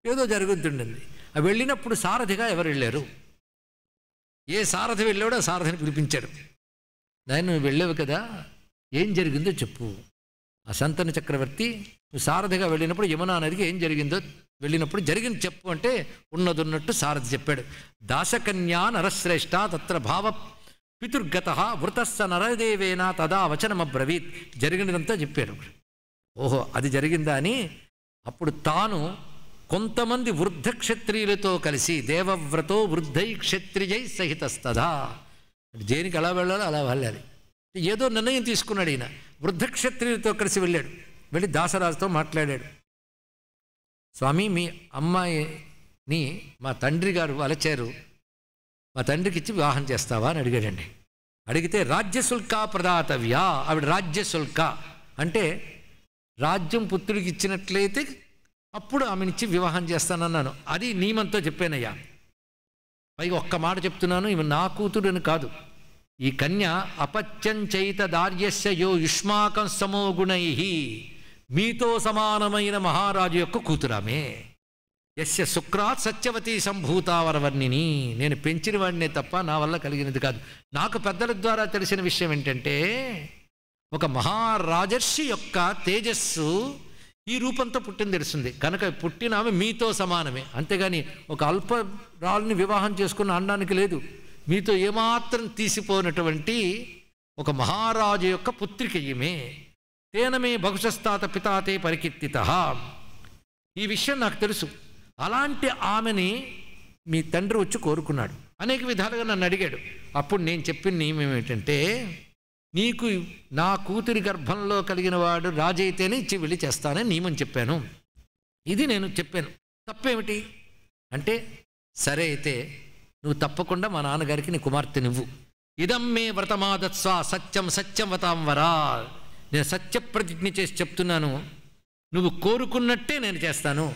ఏదో జరుగుతుండింది. ఆ వెళ్ళినప్పుడు సారథిగా ఎవరు వెళ్ళారు? ఏ సారథి వెళ్ళాడో ఆ సారథిని పిలిపించాడు. నాయన నువ్వు వెళ్ళావు కదా, ఏం జరిగిందో చెప్పు. ఆ శంతను చక్రవర్తి, నువ్వు సారథిగా వెళ్ళినప్పుడు యమునా నదికి ఏం జరిగిందో వెళ్ళినప్పుడు జరిగింది చెప్పు అంటే, ఉన్నదున్నట్టు సారథి చెప్పాడు. దాసకన్యా నరశ్రేష్ఠ తత్ర భావ పితుర్గత వృతస్స నరదేవేన తదా వచనమబ్రవీత్. జరిగినదంతా చెప్పాడు. ఓహో అది జరిగిందా అని. అప్పుడు తాను కొంతమంది వృద్ధ క్షత్రియులతో కలిసి, దేవవ్రతో వృద్ధై క్షత్రియై సహితస్తదా, దేనికి ఎలా వెళ్ళాలో అలా వెళ్ళాలి, ఏదో నిర్ణయం తీసుకున్నాడు ఈయన. వృద్ధ క్షత్రియులతో కలిసి వెళ్ళాడు. వెళ్ళి దాసరాజుతో మాట్లాడాడు. స్వామి, మీ అమ్మాయిని మా తండ్రి గారు అలచారు, మా తండ్రికి ఇచ్చి వివాహం చేస్తావా అని అడిగాడండి. అడిగితే రాజ్యశుల్క ప్రదాతవ్య, ఆవిడ రాజ్యశుల్క అంటే రాజ్యం పుత్రుడికి ఇచ్చినట్లయితే అప్పుడు ఆమెనిచ్చి వివాహం చేస్తానన్నాను. అది నియమంతో చెప్పానయ్యా. పైగా ఒక్క మాట చెప్తున్నాను, ఇవి నా కూతురు అని కాదు. ఈ కన్య అపత్యం చైత దార్యస్య యో యుష్మాకం సమో గుణై, మీతో సమానమైన మహారాజు యొక్క కూతురామే. యస్య శుక్రాత్ సత్యవతి సంభూతావరవర్ణిని. నేను పెంచిన వాడినే తప్ప నా వల్ల కలిగినది కాదు. నాకు పెద్దల ద్వారా తెలిసిన విషయం ఏంటంటే, ఒక మహారాజర్షి యొక్క తేజస్సు ఈ రూపంతో పుట్టింది తెలుస్తుంది. కనుక పుట్టిన ఆమె మీతో సమానమే. అంతేగాని ఒక అల్పరాల్ని వివాహం చేసుకున్న అనడానికి లేదు. మీతో ఏమాత్రం తీసిపోయినటువంటి ఒక మహారాజు యొక్క పుత్రిక ఈమె. తేనమే బహుశస్తాత పితాతే పరికీర్తిత. ఈ విషయం నాకు తెలుసు. అలాంటి ఆమెని మీ తండ్రి వచ్చి కోరుకున్నాడు. అనేక విధాలుగా నన్ను అడిగాడు. అప్పుడు నేను చెప్పిన నియమం ఏంటంటే, నీకు నా కూతురి గర్భంలో కలిగిన వాడు రాజైతేనే ఇచ్చి వెళ్ళి చేస్తానని నియమం చెప్పాను. ఇది నేను చెప్పాను. తప్పేమిటి అంటే, సరే అయితే నువ్వు తప్పకుండా మా నాన్నగారికి నీ కుమార్తె నువ్వు. ఇదం మే వ్రతమాదత్స్వ సత్యం సత్యం వతాం వరా. నేను సత్యప్రతిజ్ఞ చేసి చెప్తున్నాను, నువ్వు కోరుకున్నట్టే నేను చేస్తాను.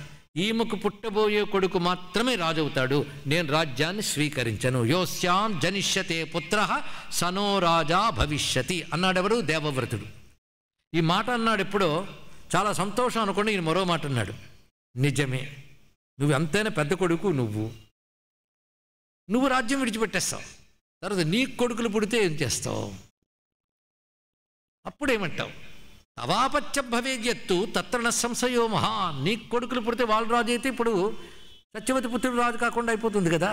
ఈమెకు పుట్టబోయే కొడుకు మాత్రమే రాజవుతాడు, నేను రాజ్యాన్ని స్వీకరించను. యోస్యాం జనిష్యతే పుత్ర సనో రాజా భవిష్యతి అన్నాడెవరు? దేవవ్రతుడు. ఈ మాట అన్నాడు ఎప్పుడో. చాలా సంతోషం అనుకోండి. ఈయన మరో మాట అన్నాడు, నిజమే, నువ్వు ఎంతైనా పెద్ద కొడుకు, నువ్వు రాజ్యం విడిచిపెట్టేస్తావు. తర్వాత నీ కొడుకులు పుడితే ఏం చేస్తావు? అప్పుడేమంటావు? తవాపత్యం భవేద్యత్తు తత్ర సంశయో మహా. నీ కొడుకులు పుడితే వాళ్ళు రాజు అయితే ఇప్పుడు సత్యవతి పుత్రుడు రాజు కాకుండా అయిపోతుంది కదా,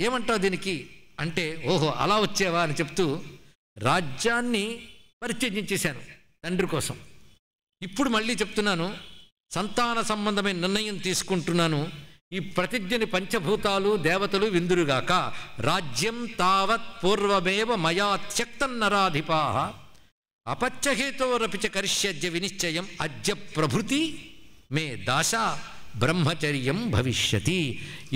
ఏమంటావు దీనికి అంటే, ఓహో అలా వచ్చేవా అని చెప్తూ రాజ్యాన్ని పరిత్యజ్యం చేశాను తండ్రి కోసం. ఇప్పుడు మళ్ళీ చెప్తున్నాను, సంతాన సంబంధమైన నిర్ణయం తీసుకుంటున్నాను. ఈ ప్రతిజ్ఞని పంచభూతాలు దేవతలు విందురుగాక. రాజ్యం తావత్ పూర్వమేవ మయా త్యక్తం నరాధిపాః అపత్యహేతోరపి చ కరిష్యజ్య వినిశ్చయం అద్య ప్రభృతి మే దాశ బ్రహ్మచర్యం భవిష్యతి.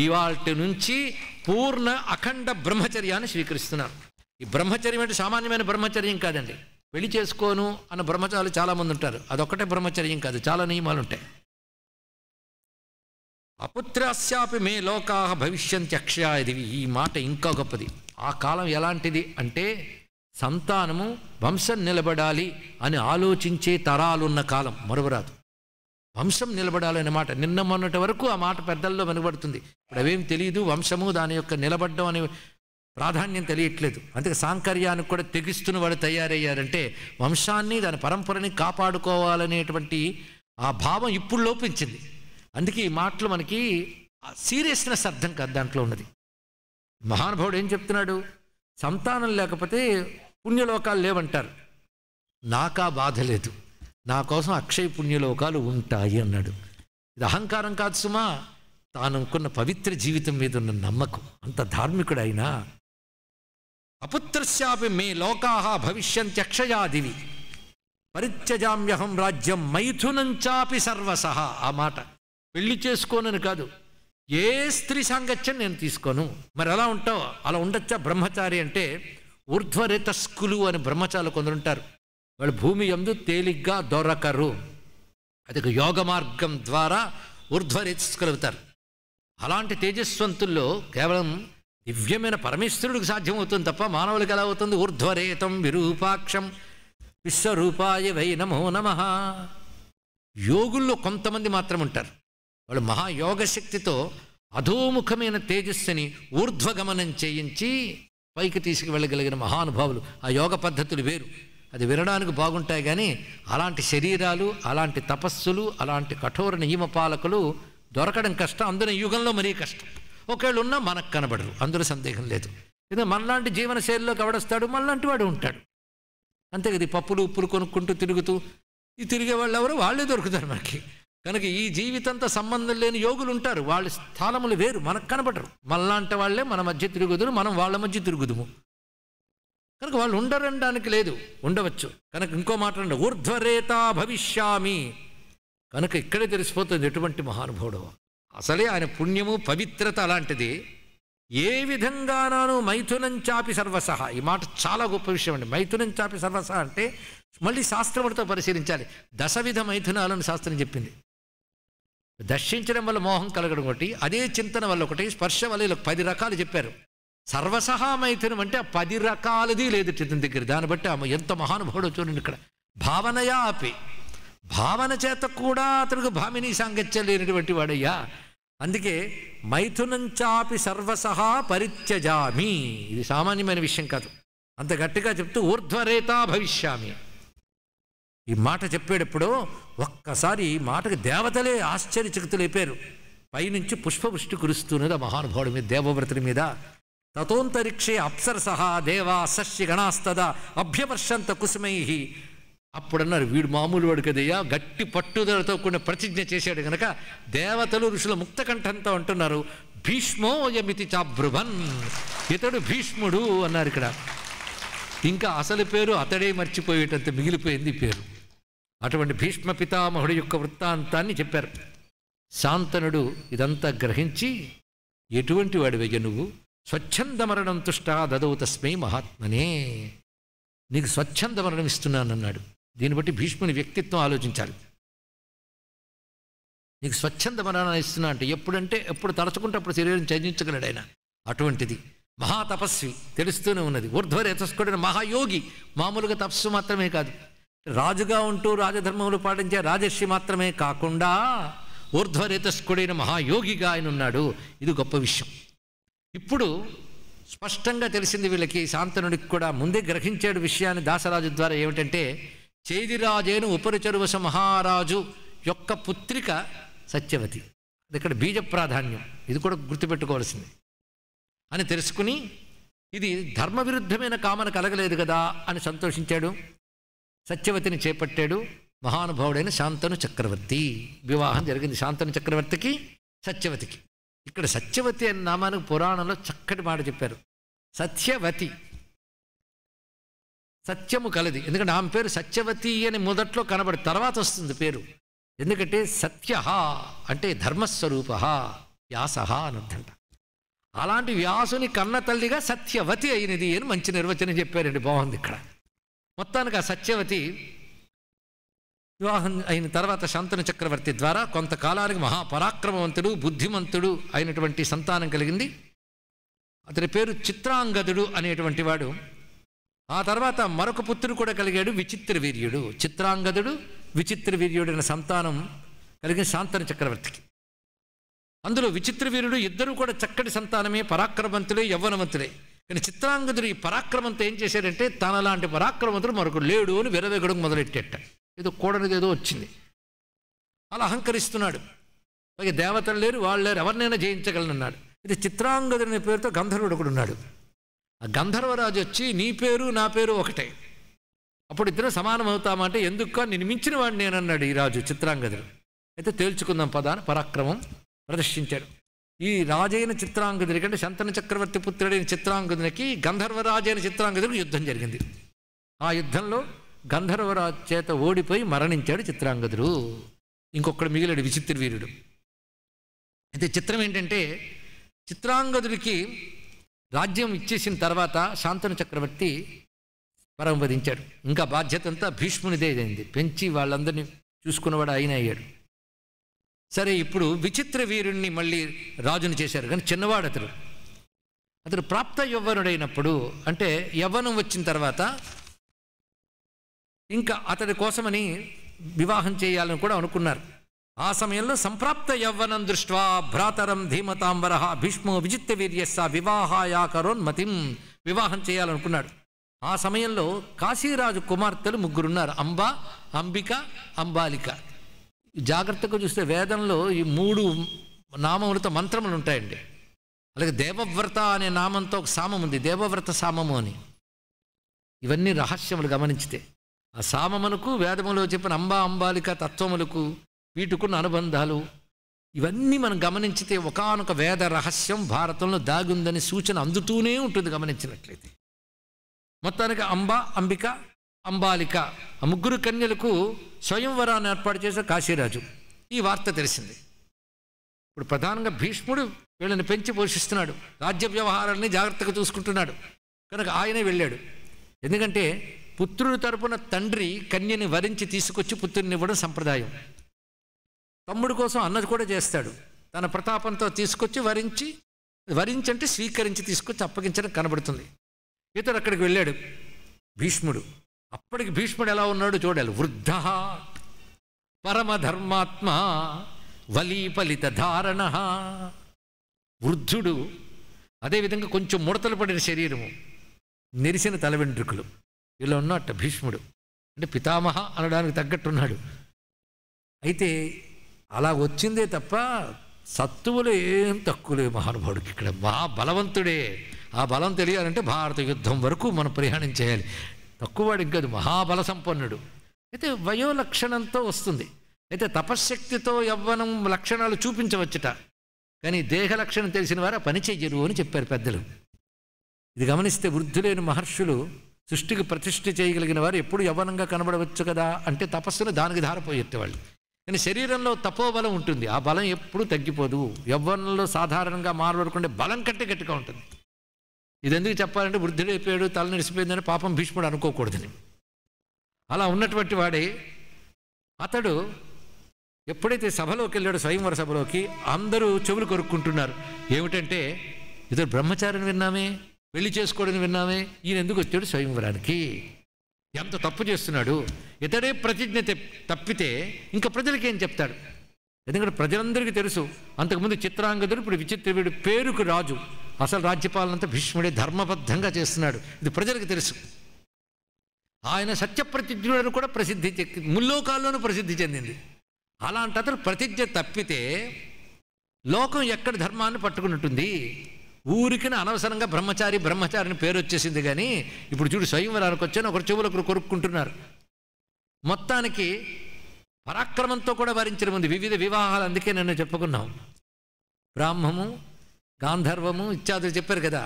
ఇవాల్టి నుంచి పూర్ణ అఖండ బ్రహ్మచర్యాన్ని స్వీకరిస్తున్నారు. ఈ బ్రహ్మచర్యం అంటే సామాన్యమైన బ్రహ్మచర్యం కాదండి. పెళ్లి చేసుకోను అన్న బ్రహ్మచారులు చాలామంది ఉంటారు. అదొక్కటే బ్రహ్మచర్యం కాదు, చాలా నియమాలు ఉంటాయి. అపుత్రస్యాపి మే లోకాః భవిష్యంతి అక్షయాదివి. ఈ మాట ఇంకా గొప్పది. ఆ కాలం ఎలాంటిది అంటే, సంతానము వంశం నిలబడాలి అని ఆలోచించే తరాలున్న కాలం మరువరాదు. వంశం నిలబడాలి అనే మాట నిన్న మొన్నటి వరకు ఆ మాట పెద్దల్లో వెనుకబడుతుంది. ఇప్పుడు అవేం తెలియదు. వంశము దాని యొక్క నిలబడ్డం అనే ప్రాధాన్యం తెలియట్లేదు. అందుకే సాంకర్యానికి కూడా తెగిస్తున్న వాళ్ళు తయారయ్యారంటే, వంశాన్ని దాని పరంపరని కాపాడుకోవాలనేటువంటి ఆ భావం ఇప్పుడు లోపించింది. అందుకే ఈ మాటలు మనకి సీరియస్నెస్ అర్థం కాదు దాంట్లో ఉన్నది. మహానుభావుడు ఏం చెప్తున్నాడు? సంతానం లేకపోతే పుణ్యలోకాలు లేవంటారు. నాకా బాధ లేదు, నా కోసం అక్షయ పుణ్యలోకాలు ఉంటాయి అన్నాడు. ఇది అహంకారం కాదు సుమా, తాను అనుకున్న పవిత్ర జీవితం మీద ఉన్న నమ్మకం. అంత ధార్మికుడు అయినా. అపుత్రస్యాపి మే లోకాః భవిష్యంతి అక్షయాదివి పరిత్యజామ్యహం రాజ్యం మైథునంచాపి సర్వసహ. ఆ మాట పెళ్లి చేసుకోనని కాదు, ఏ స్త్రీ సాంగత్యం నేను తీసుకోను. మరి ఎలా ఉంటావు? అలా ఉండొచ్చా బ్రహ్మచారి అంటే? ఊర్ధ్వరేతస్కులు అని బ్రహ్మచారులు కొందరుంటారు. వాళ్ళు భూమి యందు తేలిగ్గా దొరకరు. అది ఒక యోగ మార్గం ద్వారా ఊర్ధ్వరేతస్కులు అవుతారు. అలాంటి తేజస్వంతుల్లో కేవలం దివ్యమైన పరమేశ్వరుడికి సాధ్యమవుతుంది తప్ప మానవులకి ఎలా అవుతుంది? ఊర్ధ్వరేతం విరూపాక్షం విశ్వరూపాయ వై నమో నమః. యోగుల్లో కొంతమంది మాత్రం ఉంటారు. వాళ్ళు మహాయోగశక్తితో అధోముఖమైన తేజస్సుని ఊర్ధ్వగమనం చేయించి పైకి తీసుకువెళ్ళగలిగిన మహానుభావులు. ఆ యోగ పద్ధతులు వేరు. అది వినడానికి బాగుంటాయి కానీ అలాంటి శరీరాలు, అలాంటి తపస్సులు, అలాంటి కఠోర నియమపాలకులు దొరకడం కష్టం. అందులో యుగంలో మరీ కష్టం. ఒకవేళ ఉన్నా మనకు కనబడరు, అందులో సందేహం లేదు. ఎందుకంటే మనలాంటి జీవన శైలిలోకి ఎవడొస్తాడు? మనలాంటి వాడు ఉంటాడు. అంతే కదా. పప్పులు ఉప్పులు కొనుక్కుంటూ తిరుగుతూ ఈ తిరిగే వాళ్ళు ఎవరు? వాళ్ళే దొరుకుతారు మనకి. కనుక ఈ జీవితంతో సంబంధం లేని యోగులు ఉంటారు. వాళ్ళ స్థానములు వేరు, మనకు కనబడరు. మనలాంటి వాళ్ళే మన మధ్య తిరుగుదురు, మనం వాళ్ళ మధ్య తిరుగుదుము. కనుక వాళ్ళు ఉండరనడానికి లేదు, ఉండవచ్చు. కనుక ఇంకో మాట అండి, ఊర్ధ్వరేత భవిష్యామి. కనుక ఇక్కడే తెలిసిపోతుంది ఎటువంటి మహానుభావుడు. అసలే ఆయన పుణ్యము పవిత్రత అలాంటిది. ఏ విధంగానూ మైథునం చాపి సర్వసహ. ఈ మాట చాలా గొప్ప విషయం అండి. మైథునం చాపి సర్వసహ అంటే మళ్ళీ శాస్త్రములతో పరిశీలించాలి. దశవిధ మైథునాలను శాస్త్రం చెప్పింది. దర్శించడం వల్ల మోహం కలగడం ఒకటి, అదే చింతన వల్ల ఒకటి, స్పర్శ వల్ల 10 రకాలు చెప్పారు. సర్వసహా మైథునం అంటే 10 రకాలది లేదు చిత్తం దగ్గర. దాన్ని బట్టి ఎంత మహానుభావుడు చూడండి ఇక్కడ. భావనయా అపి, భావన చేత కూడా అతనికి భామిని సాంగత్యం లేనటువంటి వాడయ్యా. అందుకే మైథునంచాపి సర్వసహా పరిత్యజామి. ఇది సామాన్యమైన విషయం కాదు. అంత గట్టిగా చెప్తూ ఊర్ధ్వరేత భవిష్యామి. ఈ మాట చెప్పేటప్పుడు ఒక్కసారి ఈ మాటకి దేవతలే ఆశ్చర్యచకితులైపోయారు. పైనుంచి పుష్పవృష్టి కురుస్తున్నది ఆ మహానుభావుడి మీద, దేవవ్రతుడి మీద. తతోంతరిక్షే అప్సరసహ దేవా సస్య గణాస్తదా అభ్యవర్షంత కుసుమై అప్పుడన్నారు వీడు మామూలు వాడు కదయ్యా, గట్టి పట్టుదలతో కూడిన ప్రతిజ్ఞ చేశాడు గనక దేవతలు ఋషుల ముక్తకంఠంతో అంటున్నారు భీష్మోయమితి చాబ్రువన్, ఇతడు భీష్ముడు అన్నారు ఇక్కడ. ఇంకా అసలు పేరు అతడే మర్చిపోయేటంత మిగిలిపోయింది పేరు. అటువంటి భీష్మ పితామహుడి యొక్క వృత్తాంతాన్ని చెప్పారు. శాంతనుడు ఇదంతా గ్రహించి ఎటువంటి వాడివయ్య నువ్వు, స్వచ్ఛంద మరణం తుష్టా దదౌ తస్మై మహాత్మనే, నీకు స్వచ్ఛంద మరణం ఇస్తున్నానన్నాడు. దీన్ని బట్టి భీష్ముని వ్యక్తిత్వం ఆలోచించాలి. నీకు స్వచ్ఛంద మరణం ఇస్తున్నా అంటే ఎప్పుడు తలచుకుంటే అప్పుడు శరీరం త్యజించగలడు ఆయన. అటువంటిది మహాతపస్వి తెలుస్తూనే ఉన్నది. ఊర్ధ్వరేతస్కుడైన మహాయోగి, మామూలుగా తపస్సు మాత్రమే కాదు, రాజుగా ఉంటూ రాజధర్మములు పాటించే రాజర్షి మాత్రమే కాకుండా ఊర్ధ్వరేతస్కుడైన మహాయోగిగా ఆయన ఉన్నాడు. ఇది గొప్ప విషయం. ఇప్పుడు స్పష్టంగా తెలిసింది వీళ్ళకి, శాంతనుడికి కూడా ముందే గ్రహించాడు విషయాన్ని దాసరాజు ద్వారా. ఏమిటంటే చేదిరాజేను ఉపరిచరువశ మహారాజు యొక్క పుత్రిక సత్యవతి. అది ఇక్కడ బీజ ప్రాధాన్యం, ఇది కూడా గుర్తుపెట్టుకోవాల్సింది అని తెలుసుకుని ఇది ధర్మ విరుద్ధమైన కామన కలగలేదు కదా అని సంతోషించాడు. సత్యవతిని చేపట్టాడు. మహానుభావుడైన శాంతను చక్రవర్తి వివాహం జరిగింది శాంతను చక్రవర్తికి సత్యవతికి. ఇక్కడ సత్యవతి అనే నామానికి పురాణంలో చక్కటి మాట చెప్పారు. సత్యవతి సత్యము కలది, ఎందుకంటే ఆమె పేరు సత్యవతి అని మొదట్లో కనబడి తర్వాత వస్తుంది పేరు. ఎందుకంటే సత్య అంటే ధర్మస్వరూప, వ్యాస అని అర్థంట. అలాంటి వ్యాసుని కన్న తల్లిగా సత్యవతి అయినది అని మంచి నిర్వచనం చెప్పారండి. బాగుంది ఇక్కడ. మొత్తానికి ఆ సత్యవతి వివాహం అయిన తర్వాత శాంతను చక్రవర్తి ద్వారా కొంతకాలానికి మహాపరాక్రమవంతుడు బుద్ధిమంతుడు అయినటువంటి సంతానం కలిగింది. అతని పేరు చిత్రాంగదుడు అనేటువంటి వాడు. ఆ తర్వాత మరొక పుత్రుడు కూడా కలిగాడు, విచిత్ర వీర్యుడు. చిత్రాంగదుడు విచిత్ర వీర్యుడైన సంతానం కలిగిన శాంతను చక్రవర్తికి. అందులో విచిత్ర వీరుడు ఇద్దరు కూడా చక్కటి సంతానమే, పరాక్రమవంతులే, యవ్వనవంతులే. కానీ చిత్రాంగదుడు ఈ పరాక్రమంతో ఏం చేశాడంటే తనలాంటి పరాక్రమవంతుడు మరొకడు లేడు అని వెరవెగడం మొదలెట్టేట. ఏదో కూడనిది ఏదో వచ్చింది, అలా అహంకరిస్తున్నాడు. అలాగే దేవతలు లేరు, వాళ్ళు లేరు, ఎవరినైనా జయించగలనన్నాడు. ఇది చిత్రాంగదుడు అనే పేరుతో గంధర్వుడు ఒకడు ఉన్నాడు. ఆ గంధర్వరాజు వచ్చి నీ పేరు నా పేరు ఒకటే, అప్పుడు ఇద్దరు సమానం అవుతామంటే ఎందుకు నేను మించిన వాడిని నేనన్నాడు ఈ రాజు చిత్రాంగదుడు. అయితే తేల్చుకుందాం పదా అని పరాక్రమం ప్రదర్శించాడు. ఈ రాజైన చిత్రాంగదుడి కంటే శంతను చక్రవర్తి పుత్రుడైన చిత్రాంగదునికి గంధర్వరాజైన చిత్రాంగదుడికి యుద్ధం జరిగింది. ఆ యుద్ధంలో గంధర్వరాజు చేత ఓడిపోయి మరణించాడు చిత్రాంగదుడు. ఇంకొకడు మిగిలాడు విచిత్ర వీరుడు. అయితే చిత్రం ఏంటంటే చిత్రాంగదుడికి రాజ్యం ఇచ్చేసిన తర్వాత శాంతను చక్రవర్తి పరమపదించాడు. ఇంకా బాధ్యత అంతా భీష్మునిదే అయింది. పెంచి వాళ్ళందరినీ చూసుకున్నవాడు ఆయన అయ్యాడు. సరే, ఇప్పుడు విచిత్ర వీరుణ్ణి మళ్ళీ రాజుని చేశారు. కానీ చిన్నవాడు అతడు ప్రాప్త యవ్వనుడైనప్పుడు, అంటే యవ్వనం వచ్చిన తర్వాత ఇంకా అతడి కోసమని వివాహం చేయాలని కూడా అనుకున్నారు. ఆ సమయంలో సంప్రాప్త యవ్వనం దృష్ట్వా భ్రాతరం ధీమతాంబర భీష్మో విచిత్ర వీర్యస్స వివాహాయాకరోన్మతిం, వివాహం చేయాలనుకున్నాడు. ఆ సమయంలో కాశీరాజు కుమార్తెలు ముగ్గురున్నారు, అంబ, అంబిక, అంబాలిక. జాగ్రత్తగా చూస్తే వేదంలో ఈ 3 నామములతో మంత్రములు ఉంటాయండి. అలాగే దేవవ్రత అనే నామంతో ఒక సామం ఉంది, దేవవ్రత సామము అని. ఇవన్నీ రహస్యములు గమనించితే ఆ సామమునకు వేదములో చెప్పిన అంబ అంబాలిక తత్వములకు వీటికున్న అనుబంధాలు ఇవన్నీ మనం గమనించితే ఒకానొక వేద రహస్యం భారతంలో దాగుందని సూచన అందుతూనే ఉంటుంది గమనించినట్లయితే. మొత్తానికి అంబ, అంబిక, అంబాలిక ఆ ముగ్గురు కన్యలకు స్వయంవరాన్ని ఏర్పాటు చేసే కాశీరాజు. ఈ వార్త తెలిసింది. ఇప్పుడు ప్రధానంగా భీష్ముడు వీళ్ళని పెంచి పోషిస్తున్నాడు, రాజ్య వ్యవహారాన్ని జాగ్రత్తగా చూసుకుంటున్నాడు కనుక ఆయనే వెళ్ళాడు. ఎందుకంటే పుత్రుడి తరపున తండ్రి కన్యని వరించి తీసుకొచ్చి పుత్రుని ఇవ్వడం సంప్రదాయం. తమ్ముడి కోసం అన్నది కూడా చేస్తాడు. తన ప్రతాపంతో తీసుకొచ్చి వరించంటే స్వీకరించి తీసుకొచ్చి అప్పగించడం కనబడుతుంది. ఇతడు అక్కడికి వెళ్ళాడు భీష్ముడు. అప్పటికి భీష్ముడు ఎలా ఉన్నాడు చూడాలి. వృద్ధ పరమధర్మాత్మ వలీపలిత ధారణ, వృద్ధుడు, అదేవిధంగా కొంచెం ముడతలు పడిన శరీరము, నెరిసిన తల వెంట్రుకలు, ఇలా ఉన్నట్ట భీష్ముడు. అంటే పితామహ అనడానికి తగ్గట్టున్నాడు. అయితే అలా వచ్చిందే తప్ప సత్తువులు ఏం తక్కువలే మహానుభావుడికి. ఇక్కడ మహాబలవంతుడే. ఆ బలం తెలియాలంటే భారత యుద్ధం వరకు మనం ప్రయాణం చేయాలి. తక్కువవాడు ఇంకది మహాబల సంపన్నుడు. అయితే వయోలక్షణంతో వస్తుంది. అయితే తపశ్శక్తితో యవ్వనం లక్షణాలు చూపించవచ్చుట, కానీ దేహ లక్షణం తెలిసిన వారు ఆ పని చెయ్యరు అని చెప్పారు పెద్దలు. ఇది గమనిస్తే వృద్ధులైన మహర్షులు సృష్టికి ప్రతిష్ఠ చేయగలిగిన వారు ఎప్పుడు యవ్వనంగా కనబడవచ్చు కదా అంటే తపస్సును దానికి ధారపోయేవాళ్ళు. కానీ శరీరంలో తపోబలం ఉంటుంది, ఆ బలం ఎప్పుడూ తగ్గిపోదు. యవ్వనంలో సాధారణంగా మానవుడుకుండే బలం కంటే గట్టిగా ఉంటుంది. ఇది ఎందుకు చెప్పాలంటే వృద్ధుడైపోయాడు, తల నిడిసిపోయిందని పాపం భీష్ముడు అనుకోకూడదని. అలా ఉన్నటువంటి వాడే అతడు ఎప్పుడైతే సభలోకి వెళ్ళాడో, స్వయంవర సభలోకి, అందరూ చెవులు కొరుక్కుంటున్నారు. ఏమిటంటే ఇతడు బ్రహ్మచారిని విన్నామే, పెళ్లి చేసుకోవడానికి విన్నామే, ఈయన ఎందుకు వచ్చాడు స్వయంవరానికి, ఎంత తప్పు చేస్తున్నాడు, ఇతడే ప్రతిజ్ఞ తప్పితే ఇంకా ప్రజలకేం చెప్తాడు. ఎందుకంటే ప్రజలందరికీ తెలుసు అంతకుముందు చిత్రాంగదుడు, ఇప్పుడు విచిత్రవీడు పేరుకు రాజు, అసలు రాజ్యపాలనంతా భీష్ముడే ధర్మబద్ధంగా చేస్తున్నాడు, ఇది ప్రజలకు తెలుసు. ఆయన సత్యప్రతిజ్ఞుడని కూడా ప్రసిద్ధి ముల్లోకాల్లోనూ ప్రసిద్ధి చెందింది. అలాంటి అతను ప్రతిజ్ఞ తప్పితే లోకం ఎక్కడ ధర్మాన్ని పట్టుకుని ఉంటుంది. ఊరికి అనవసరంగా బ్రహ్మచారిని పేరు వచ్చేసింది. కానీ ఇప్పుడు చూడు స్వయంవరానికి వచ్చాను, ఒకరు చెవులు కొరుక్కుంటున్నారు. మొత్తానికి పరాక్రమంతో కూడా వరించిన ముందు వివిధ వివాహాలు, అందుకే నన్ను చెప్పుకున్నాం. బ్రాహ్మము, గాంధర్వము ఇత్యాదులు చెప్పారు కదా.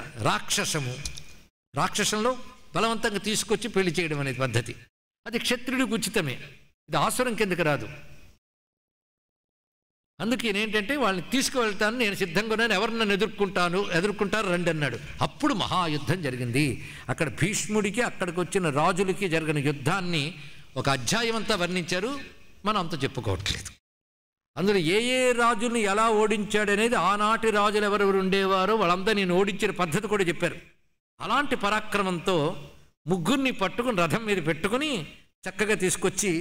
రాక్షసంలో బలవంతంగా తీసుకొచ్చి పెళ్లి చేయడం అనేది పద్ధతి. అది క్షత్రుడికి ఉచితమే, ఇది ఆసురం కిందకి రాదు. అందుకే నేనేంటంటే వాళ్ళని తీసుకువెళ్తాను, నేను సిద్ధంగా ఉన్నాను, ఎవరు నన్ను ఎదుర్కొంటారు రండి అన్నాడు. అప్పుడు మహాయుద్ధం జరిగింది. అక్కడ భీష్ముడికి అక్కడికి వచ్చిన రాజులకి జరిగిన యుద్ధాన్ని ఒక అధ్యాయం అంతా వర్ణించారు, మనం అంత చెప్పుకోవట్లేదు. అందులో ఏ రాజుల్ని ఎలా ఓడించాడనేది, ఆనాటి రాజులు ఎవరెవరు ఉండేవారో వాళ్ళంతా నేను ఓడించిన పద్ధతి కూడా చెప్పారు. అలాంటి పరాక్రమంతో ముగ్గురిని పట్టుకుని రథం మీద పెట్టుకుని చక్కగా తీసుకొచ్చి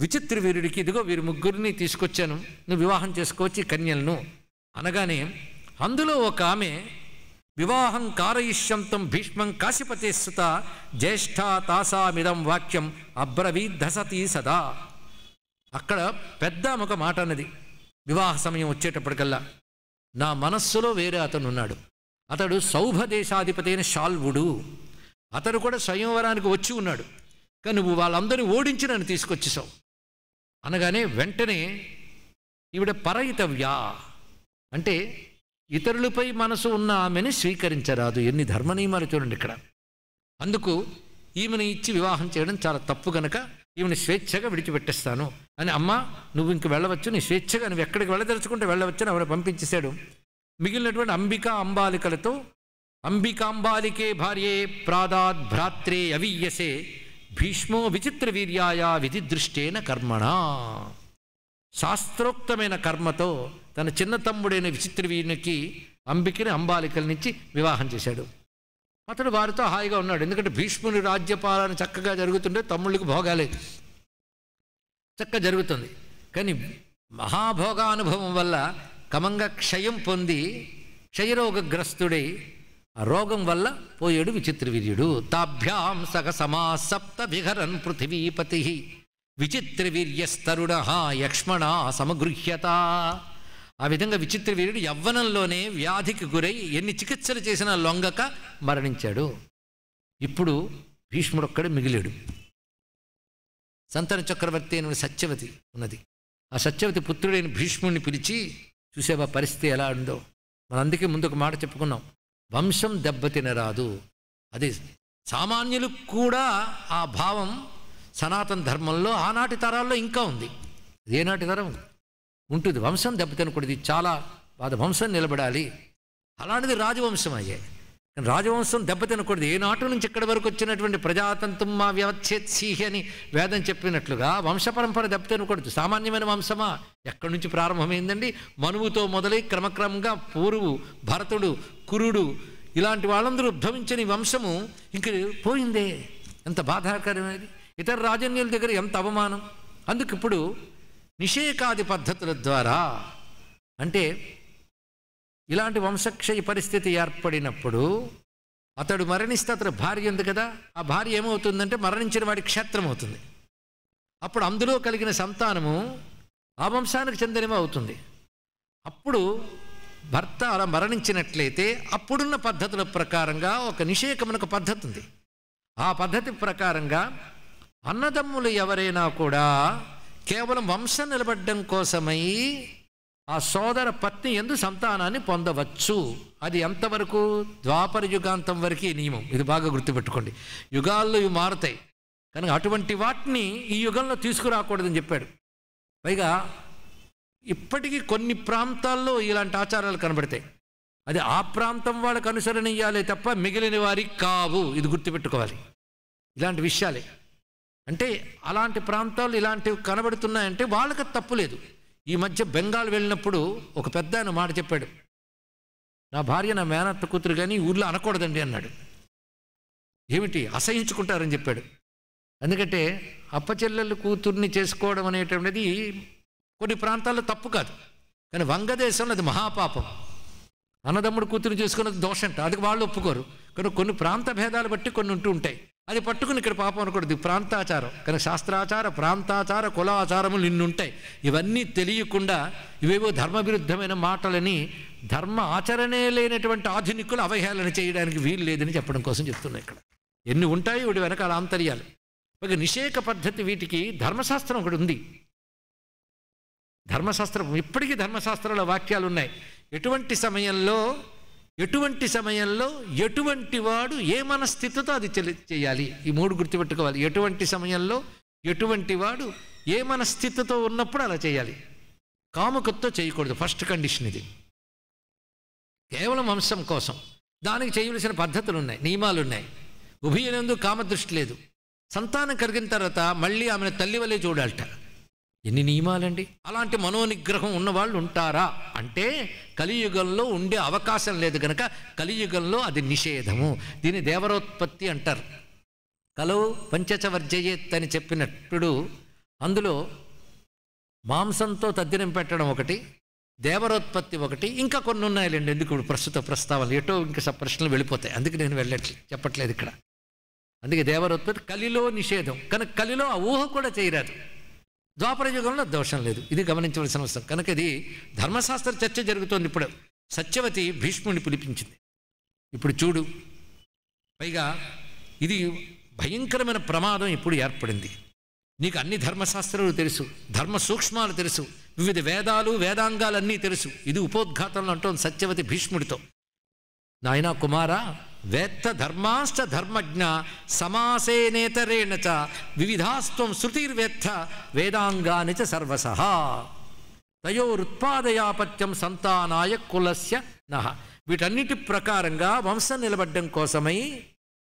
విచిత్ర వీరుడికి, ఇదిగో వీరు ముగ్గురిని తీసుకొచ్చాను, నువ్వు వివాహం చేసుకోవచ్చి కన్యలను అనగానే, అందులో ఒక ఆమె వివాహం కారయిష్యంతం భీష్మం కాశీపతే సుత జ్యేష్ఠ తాసామిదం వాక్యం అబ్రవీద్ధసతి సదా. అక్కడ పెద్ద ఒక మాట అన్నది వివాహ సమయం వచ్చేటప్పటికల్లా, నా మనస్సులో వేరే అతను ఉన్నాడు, అతడు సౌభదేశాధిపతి అయిన శాల్వుడు, అతడు కూడా స్వయంవరానికి వచ్చి ఉన్నాడు, కానీ నువ్వు వాళ్ళందరినీ ఓడించి నన్ను తీసుకొచ్చేసావు అనగానే వెంటనే ఈవిడ పరయితవ్యా అంటే ఇతరులపై మనసు ఉన్న ఆమెని స్వీకరించరాదు. ఎన్ని ధర్మ నియమాలు చూడండి ఇక్కడ. అందుకు ఈమెను ఇచ్చి వివాహం చేయడం చాలా తప్పు గనక ఈమెను స్వేచ్ఛగా విడిచిపెట్టేస్తాను అని, అమ్మ నువ్వు ఇంక వెళ్ళవచ్చు, నీ స్వేచ్ఛగా నువ్వు ఎక్కడికి వెళ్ళదలుచుకుంటే వెళ్ళవచ్చని ఆవిడ పంపించేశాడు. మిగిలినటువంటి అంబాలికలతో, అంబికాంబాలికే భార్యే ప్రాదాద్ భ్రాత్రే అవీయసే భీష్మో విచిత్ర వీర్యాయ విధిదృష్టేన కర్మణ. శాస్త్రోక్తమైన కర్మతో తన చిన్న తమ్ముడైన విచిత్ర వీరునికి అంబికని అంబాలికలనిచ్చి వివాహం చేశాడు. అతడు వారితో హాయిగా ఉన్నాడు. ఎందుకంటే భీష్ముని రాజ్యపాలన చక్కగా జరుగుతుంటే తమ్ముళ్ళకి భోగాలే చక్కగా జరుగుతుంది. కానీ మహాభోగానుభవం వల్ల క్రమంగా క్షయం పొంది క్షయరోగగ్రస్తుడై ఆ రోగం వల్ల పోయాడు విచిత్ర వీర్యుడు. తాభ్యాం సగ సమాసప్త విహరన్ పృథివీపతి విచిత్ర వీర్యస్తరుణ యక్ష్మణ సమగృహ్యత. ఆ విధంగా విచిత్ర వీర్యుడు యవ్వనంలోనే వ్యాధికి గురై ఎన్ని చికిత్సలు చేసినా లొంగక మరణించాడు. ఇప్పుడు భీష్ముడు ఒక్కడే మిగిలాడు. సంతన చక్రవర్తి అయిన సత్యవతి ఉన్నది. ఆ సత్యవతి పుత్రుడైన భీష్ముడిని పిలిచి, చూసేవా పరిస్థితి ఎలా ఉందో. మనం అందుకే ముందు ఒక మాట చెప్పుకున్నాం, వంశం దెబ్బతినరాదు. అది సామాన్యులకు కూడా ఆ భావం సనాతన ధర్మంలో ఆనాటి తరాల్లో ఇంకా ఉంది. ఏనాటి తరం ఉంటుంది, వంశం దెబ్బతినకూడదు, చాలా బాధ, వంశం నిలబడాలి. అలాంటిది రాజవంశం అయ్యాయి. రాజవంశం దెబ్బతినకూడదు. ఏ నాటు నుంచి ఇక్కడి వరకు వచ్చినటువంటి ప్రజాతంత్రం మా వ్యవచ్ఛేత్సీహి అని వేదం చెప్పినట్లుగా వంశపరంపర దెబ్బతినకూడదు. సామాన్యమైన వంశమా ఎక్కడి నుంచి ప్రారంభమైందండి? మనువుతో మొదలై క్రమక్రమంగా పూర్వు భరతుడు, కురుడు ఇలాంటి వాళ్ళందరూ ఉద్భవించని వంశము ఇంక పోయిందే. ఎంత బాధాకరమైనది. ఇతర రాజన్యుల దగ్గర ఎంత అవమానం. అందుకు ఇప్పుడు నిషేకాది పద్ధతుల ద్వారా, అంటే ఇలాంటి వంశక్షయ పరిస్థితి ఏర్పడినప్పుడు అతడు మరణిస్తే అతడు భార్య ఉంది కదా, ఆ భార్య ఏమవుతుందంటే మరణించిన వాడి క్షేత్రం అవుతుంది. అప్పుడు అందులో కలిగిన సంతానము ఆ వంశానికి చెందినవి అవుతుంది. అప్పుడు భర్త అలా మరణించినట్లయితే అప్పుడున్న పద్ధతుల ప్రకారంగా ఒక నిషేకమునకు పద్ధతి ఉంది. ఆ పద్ధతి ప్రకారంగా అన్నదమ్ములు ఎవరైనా కూడా కేవలం వంశం నిలబడడం కోసమై ఆ సోదర పత్ని యందు సంతానాన్ని పొందవచ్చు. అది ఎంతవరకు? ద్వాపర యుగాంతం వరకు ఈ నియమం. ఇది బాగా గుర్తుపెట్టుకోండి. యుగాల్లో ఇవి మారుతాయి కనుక అటువంటి వాటిని ఈ యుగంలో తీసుకురాకూడదని చెప్పాడు. పైగా ఇప్పటికీ కొన్ని ప్రాంతాల్లో ఇలాంటి ఆచారాలు కనబడతాయి. అది ఆ ప్రాంతం వాళ్ళకు అనుసరణీయాలే తప్ప మిగిలిన వారికి కావు. ఇది గుర్తుపెట్టుకోవాలి. ఇలాంటి విషయాలే అంటే అలాంటి ప్రాంతాలు ఇలాంటివి కనబడుతున్నాయంటే వాళ్ళకి తప్పు లేదు. ఈ మధ్య బెంగాల్ వెళ్ళినప్పుడు ఒక పెద్ద ఆయన మాట చెప్పాడు, నా భార్య నా మేనత్త కూతురు కానీ ఊర్లో అనకూడదండి అన్నాడు. ఏమిటి? అసహించుకుంటారని చెప్పాడు. ఎందుకంటే అప్పచెల్లెలు కూతుర్ని చేసుకోవడం అనేటువంటిది కొన్ని ప్రాంతాల్లో తప్పు కాదు, కానీ వంగదేశంలో అది మహాపాపం. అన్నదమ్ముడు కూతురు చేసుకున్నది దోషంట, అది వాళ్ళు ఒప్పుకోరు. కానీ కొన్ని ప్రాంత భేదాలు బట్టి కొన్ని ఉంటూ ఉంటాయి. అది పట్టుకుని ఇక్కడ పాపం అనకూడదు. ప్రాంతాచారం కానీ శాస్త్రాచార, ప్రాంతాచార, కులాచారములు ఇన్ని ఉంటాయి. ఇవన్నీ తెలియకుండా ఇవేవో ధర్మవిరుద్ధమైన మాటలని ధర్మ ఆచరణే లేనటువంటి ఆధునికులు అవహేళన చేయడానికి వీలు లేదని చెప్పడం కోసం చెప్తున్నాయి. ఇక్కడ ఎన్ని ఉంటాయి వీటి వెనకాల ఆంతర్యాలు. ఒక నిషేక పద్ధతి వీటికి ధర్మశాస్త్రం ఒకటి ఉంది. ధర్మశాస్త్రం ఇప్పటికీ ధర్మశాస్త్రంలో వాక్యాలు ఉన్నాయి. ఎటువంటి సమయంలో ఎటువంటి వాడు ఏ మనస్థితితో అది చేయాలి. ఈ మూడు గుర్తుపెట్టుకోవాలి. ఎటువంటి సమయంలో ఎటువంటి వాడు ఏ మనస్థితితో ఉన్నప్పుడు అలా చేయాలి. కాముకతో చేయకూడదు. ఫస్ట్ కండిషన్ ఇది. కేవలం వంశం కోసం దానికి చేయవలసిన పద్ధతులు ఉన్నాయి, నియమాలు ఉన్నాయి. ఉభయనందు కామదృష్టి లేదు. సంతానం కలిగిన తర్వాత మళ్ళీ ఆమెను తల్లి వల్లే చూడాలట. ఎన్ని నియమాలండి! అలాంటి మనోనిగ్రహం ఉన్నవాళ్ళు ఉంటారా అంటే కలియుగంలో ఉండే అవకాశం లేదు కనుక కలియుగంలో అది నిషేధము. దీన్ని దేవరోత్పత్తి అంటారు. కలవు పంచచ వర్జయేత్ అని చెప్పినప్పుడు అందులో మాంసంతో తద్దినం పెట్టడం ఒకటి, దేవరోత్పత్తి ఒకటి, ఇంకా కొన్ని ఉన్నాయిలేండి. ఎందుకు ఇప్పుడు ప్రస్తుత ప్రస్తావనలు ఎటో ఇంకా ప్రశ్నలు వెళ్ళిపోతాయి. అందుకే నేను చెప్పట్లేదు ఇక్కడ. అందుకే దేవరోత్పత్తి కలిలో నిషేధం కనుక కలిలో ఆ ఊహ కూడా చేయరాదు. ద్వాపర యుగంలో దోషం లేదు. ఇది గమనించవలసిన అవసరం. కనుక ఇది ధర్మశాస్త్ర చర్చ జరుగుతోంది. ఇప్పుడు సత్యవతి భీష్ముడిని పిలిపించింది. ఇప్పుడు చూడు, పైగా ఇది భయంకరమైన ప్రమాదం ఇప్పుడు ఏర్పడింది. నీకు అన్ని ధర్మశాస్త్రాలు తెలుసు, ధర్మ సూక్ష్మాలు తెలుసు, వివిధ వేదాలు వేదాంగాలన్నీ తెలుసు. ఇది ఉపోద్ఘాతంలో అంటోంది సత్యవతి భీష్ముడితో. నాయనా కుమారా, వేత్త ధర్మాశ్చ ధర్మజ్ఞ సమాసేనేతరేణ చ వివిధాస్త్వం శృతిర్వేత్త వేదాంగాని చ సర్వసః తయోరుత్పాదయాపత్యం సంతానాయ కులస్య నః. వీటన్నిటి ప్రకారంగా వంశం నిలబడ్డం కోసమై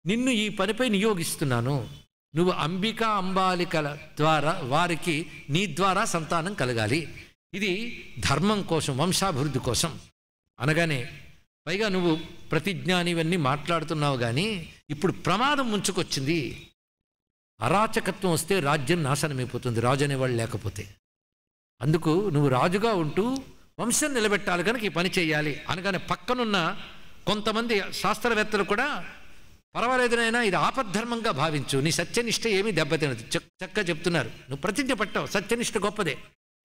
నిన్ను ఈ పనిపై నియోగిస్తున్నాను. నువ్వు అంబికా అంబాలికల ద్వారా వారికి నీ ద్వారా సంతానం కలగాలి. ఇది ధర్మం కోసం, వంశాభివృద్ధి కోసం అనగానే పైగా నువ్వు ప్రతిజ్ఞాని ఇవన్నీ మాట్లాడుతున్నావు. కానీ ఇప్పుడు ప్రమాదం ముంచుకొచ్చింది. అరాచకత్వం వస్తే రాజ్యం నాశనమైపోతుంది, రాజు అనేవాళ్ళు లేకపోతే. అందుకు నువ్వు రాజుగా ఉంటూ వంశం నిలబెట్టాలి కనుక ఈ పని చేయాలి అనగానే పక్కనున్న కొంతమంది శాస్త్రవేత్తలు కూడా పర్వాలేదునైనా ఇది ఆపద్ధర్మంగా భావించు, నీ సత్యనిష్ట ఏమీ దెబ్బతినదు. చక్కగా చెప్తున్నారు. నువ్వు ప్రతిజ్ఞ పట్టావు, సత్యనిష్ట గొప్పదే,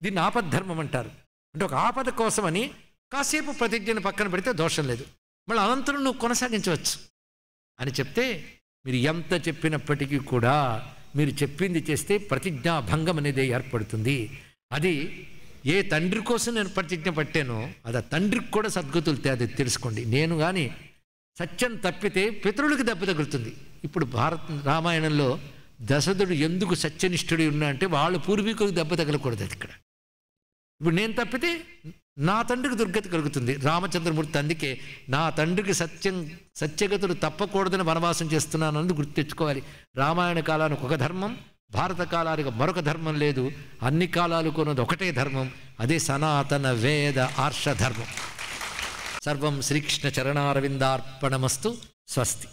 దీన్ని ఆపద్ధర్మం అంటారు. అంటే ఒక ఆపద కోసమని కాసేపు ప్రతిజ్ఞను పక్కన పెడితే దోషం లేదు, మళ్ళీ అనంతరం నువ్వు కొనసాగించవచ్చు అని చెప్తే, మీరు ఎంత చెప్పినప్పటికీ కూడా మీరు చెప్పింది చేస్తే ప్రతిజ్ఞాభంగం అనేది ఏర్పడుతుంది. అది ఏ తండ్రి కోసం నేను ప్రతిజ్ఞ పట్టానో అది ఆ తండ్రికి కూడా సద్గతులు అది తెలుసుకోండి. నేను కానీ సత్యం తప్పితే పితరులకు దెబ్బ తగులుతుంది. ఇప్పుడు రామాయణంలో దశరథుడు ఎందుకు సత్యనిష్ఠుడు ఉన్నా అంటే వాళ్ళ పూర్వీకులకు దెబ్బ తగలకూడదు. అది ఇక్కడ ఇప్పుడు నేను తప్పితే నా తండ్రికి దుర్గతి కలుగుతుంది. రామచంద్రమూర్తి అందుకే నా తండ్రికి సత్యగతులు తప్పకూడదని వనవాసం చేస్తున్నాను అన్నది గుర్తు తెచ్చుకోవాలి. రామాయణ కాలానికి ఒక ధర్మం, భారత కాలానికి మరొక ధర్మం లేదు. అన్ని కాలాలు కొన్నది ఒకటే ధర్మం, అదే సనాతన వేద ఆర్ష ధర్మం. సర్వం శ్రీకృష్ణ చరణారవిందార్పణమస్తు. స్వస్తి.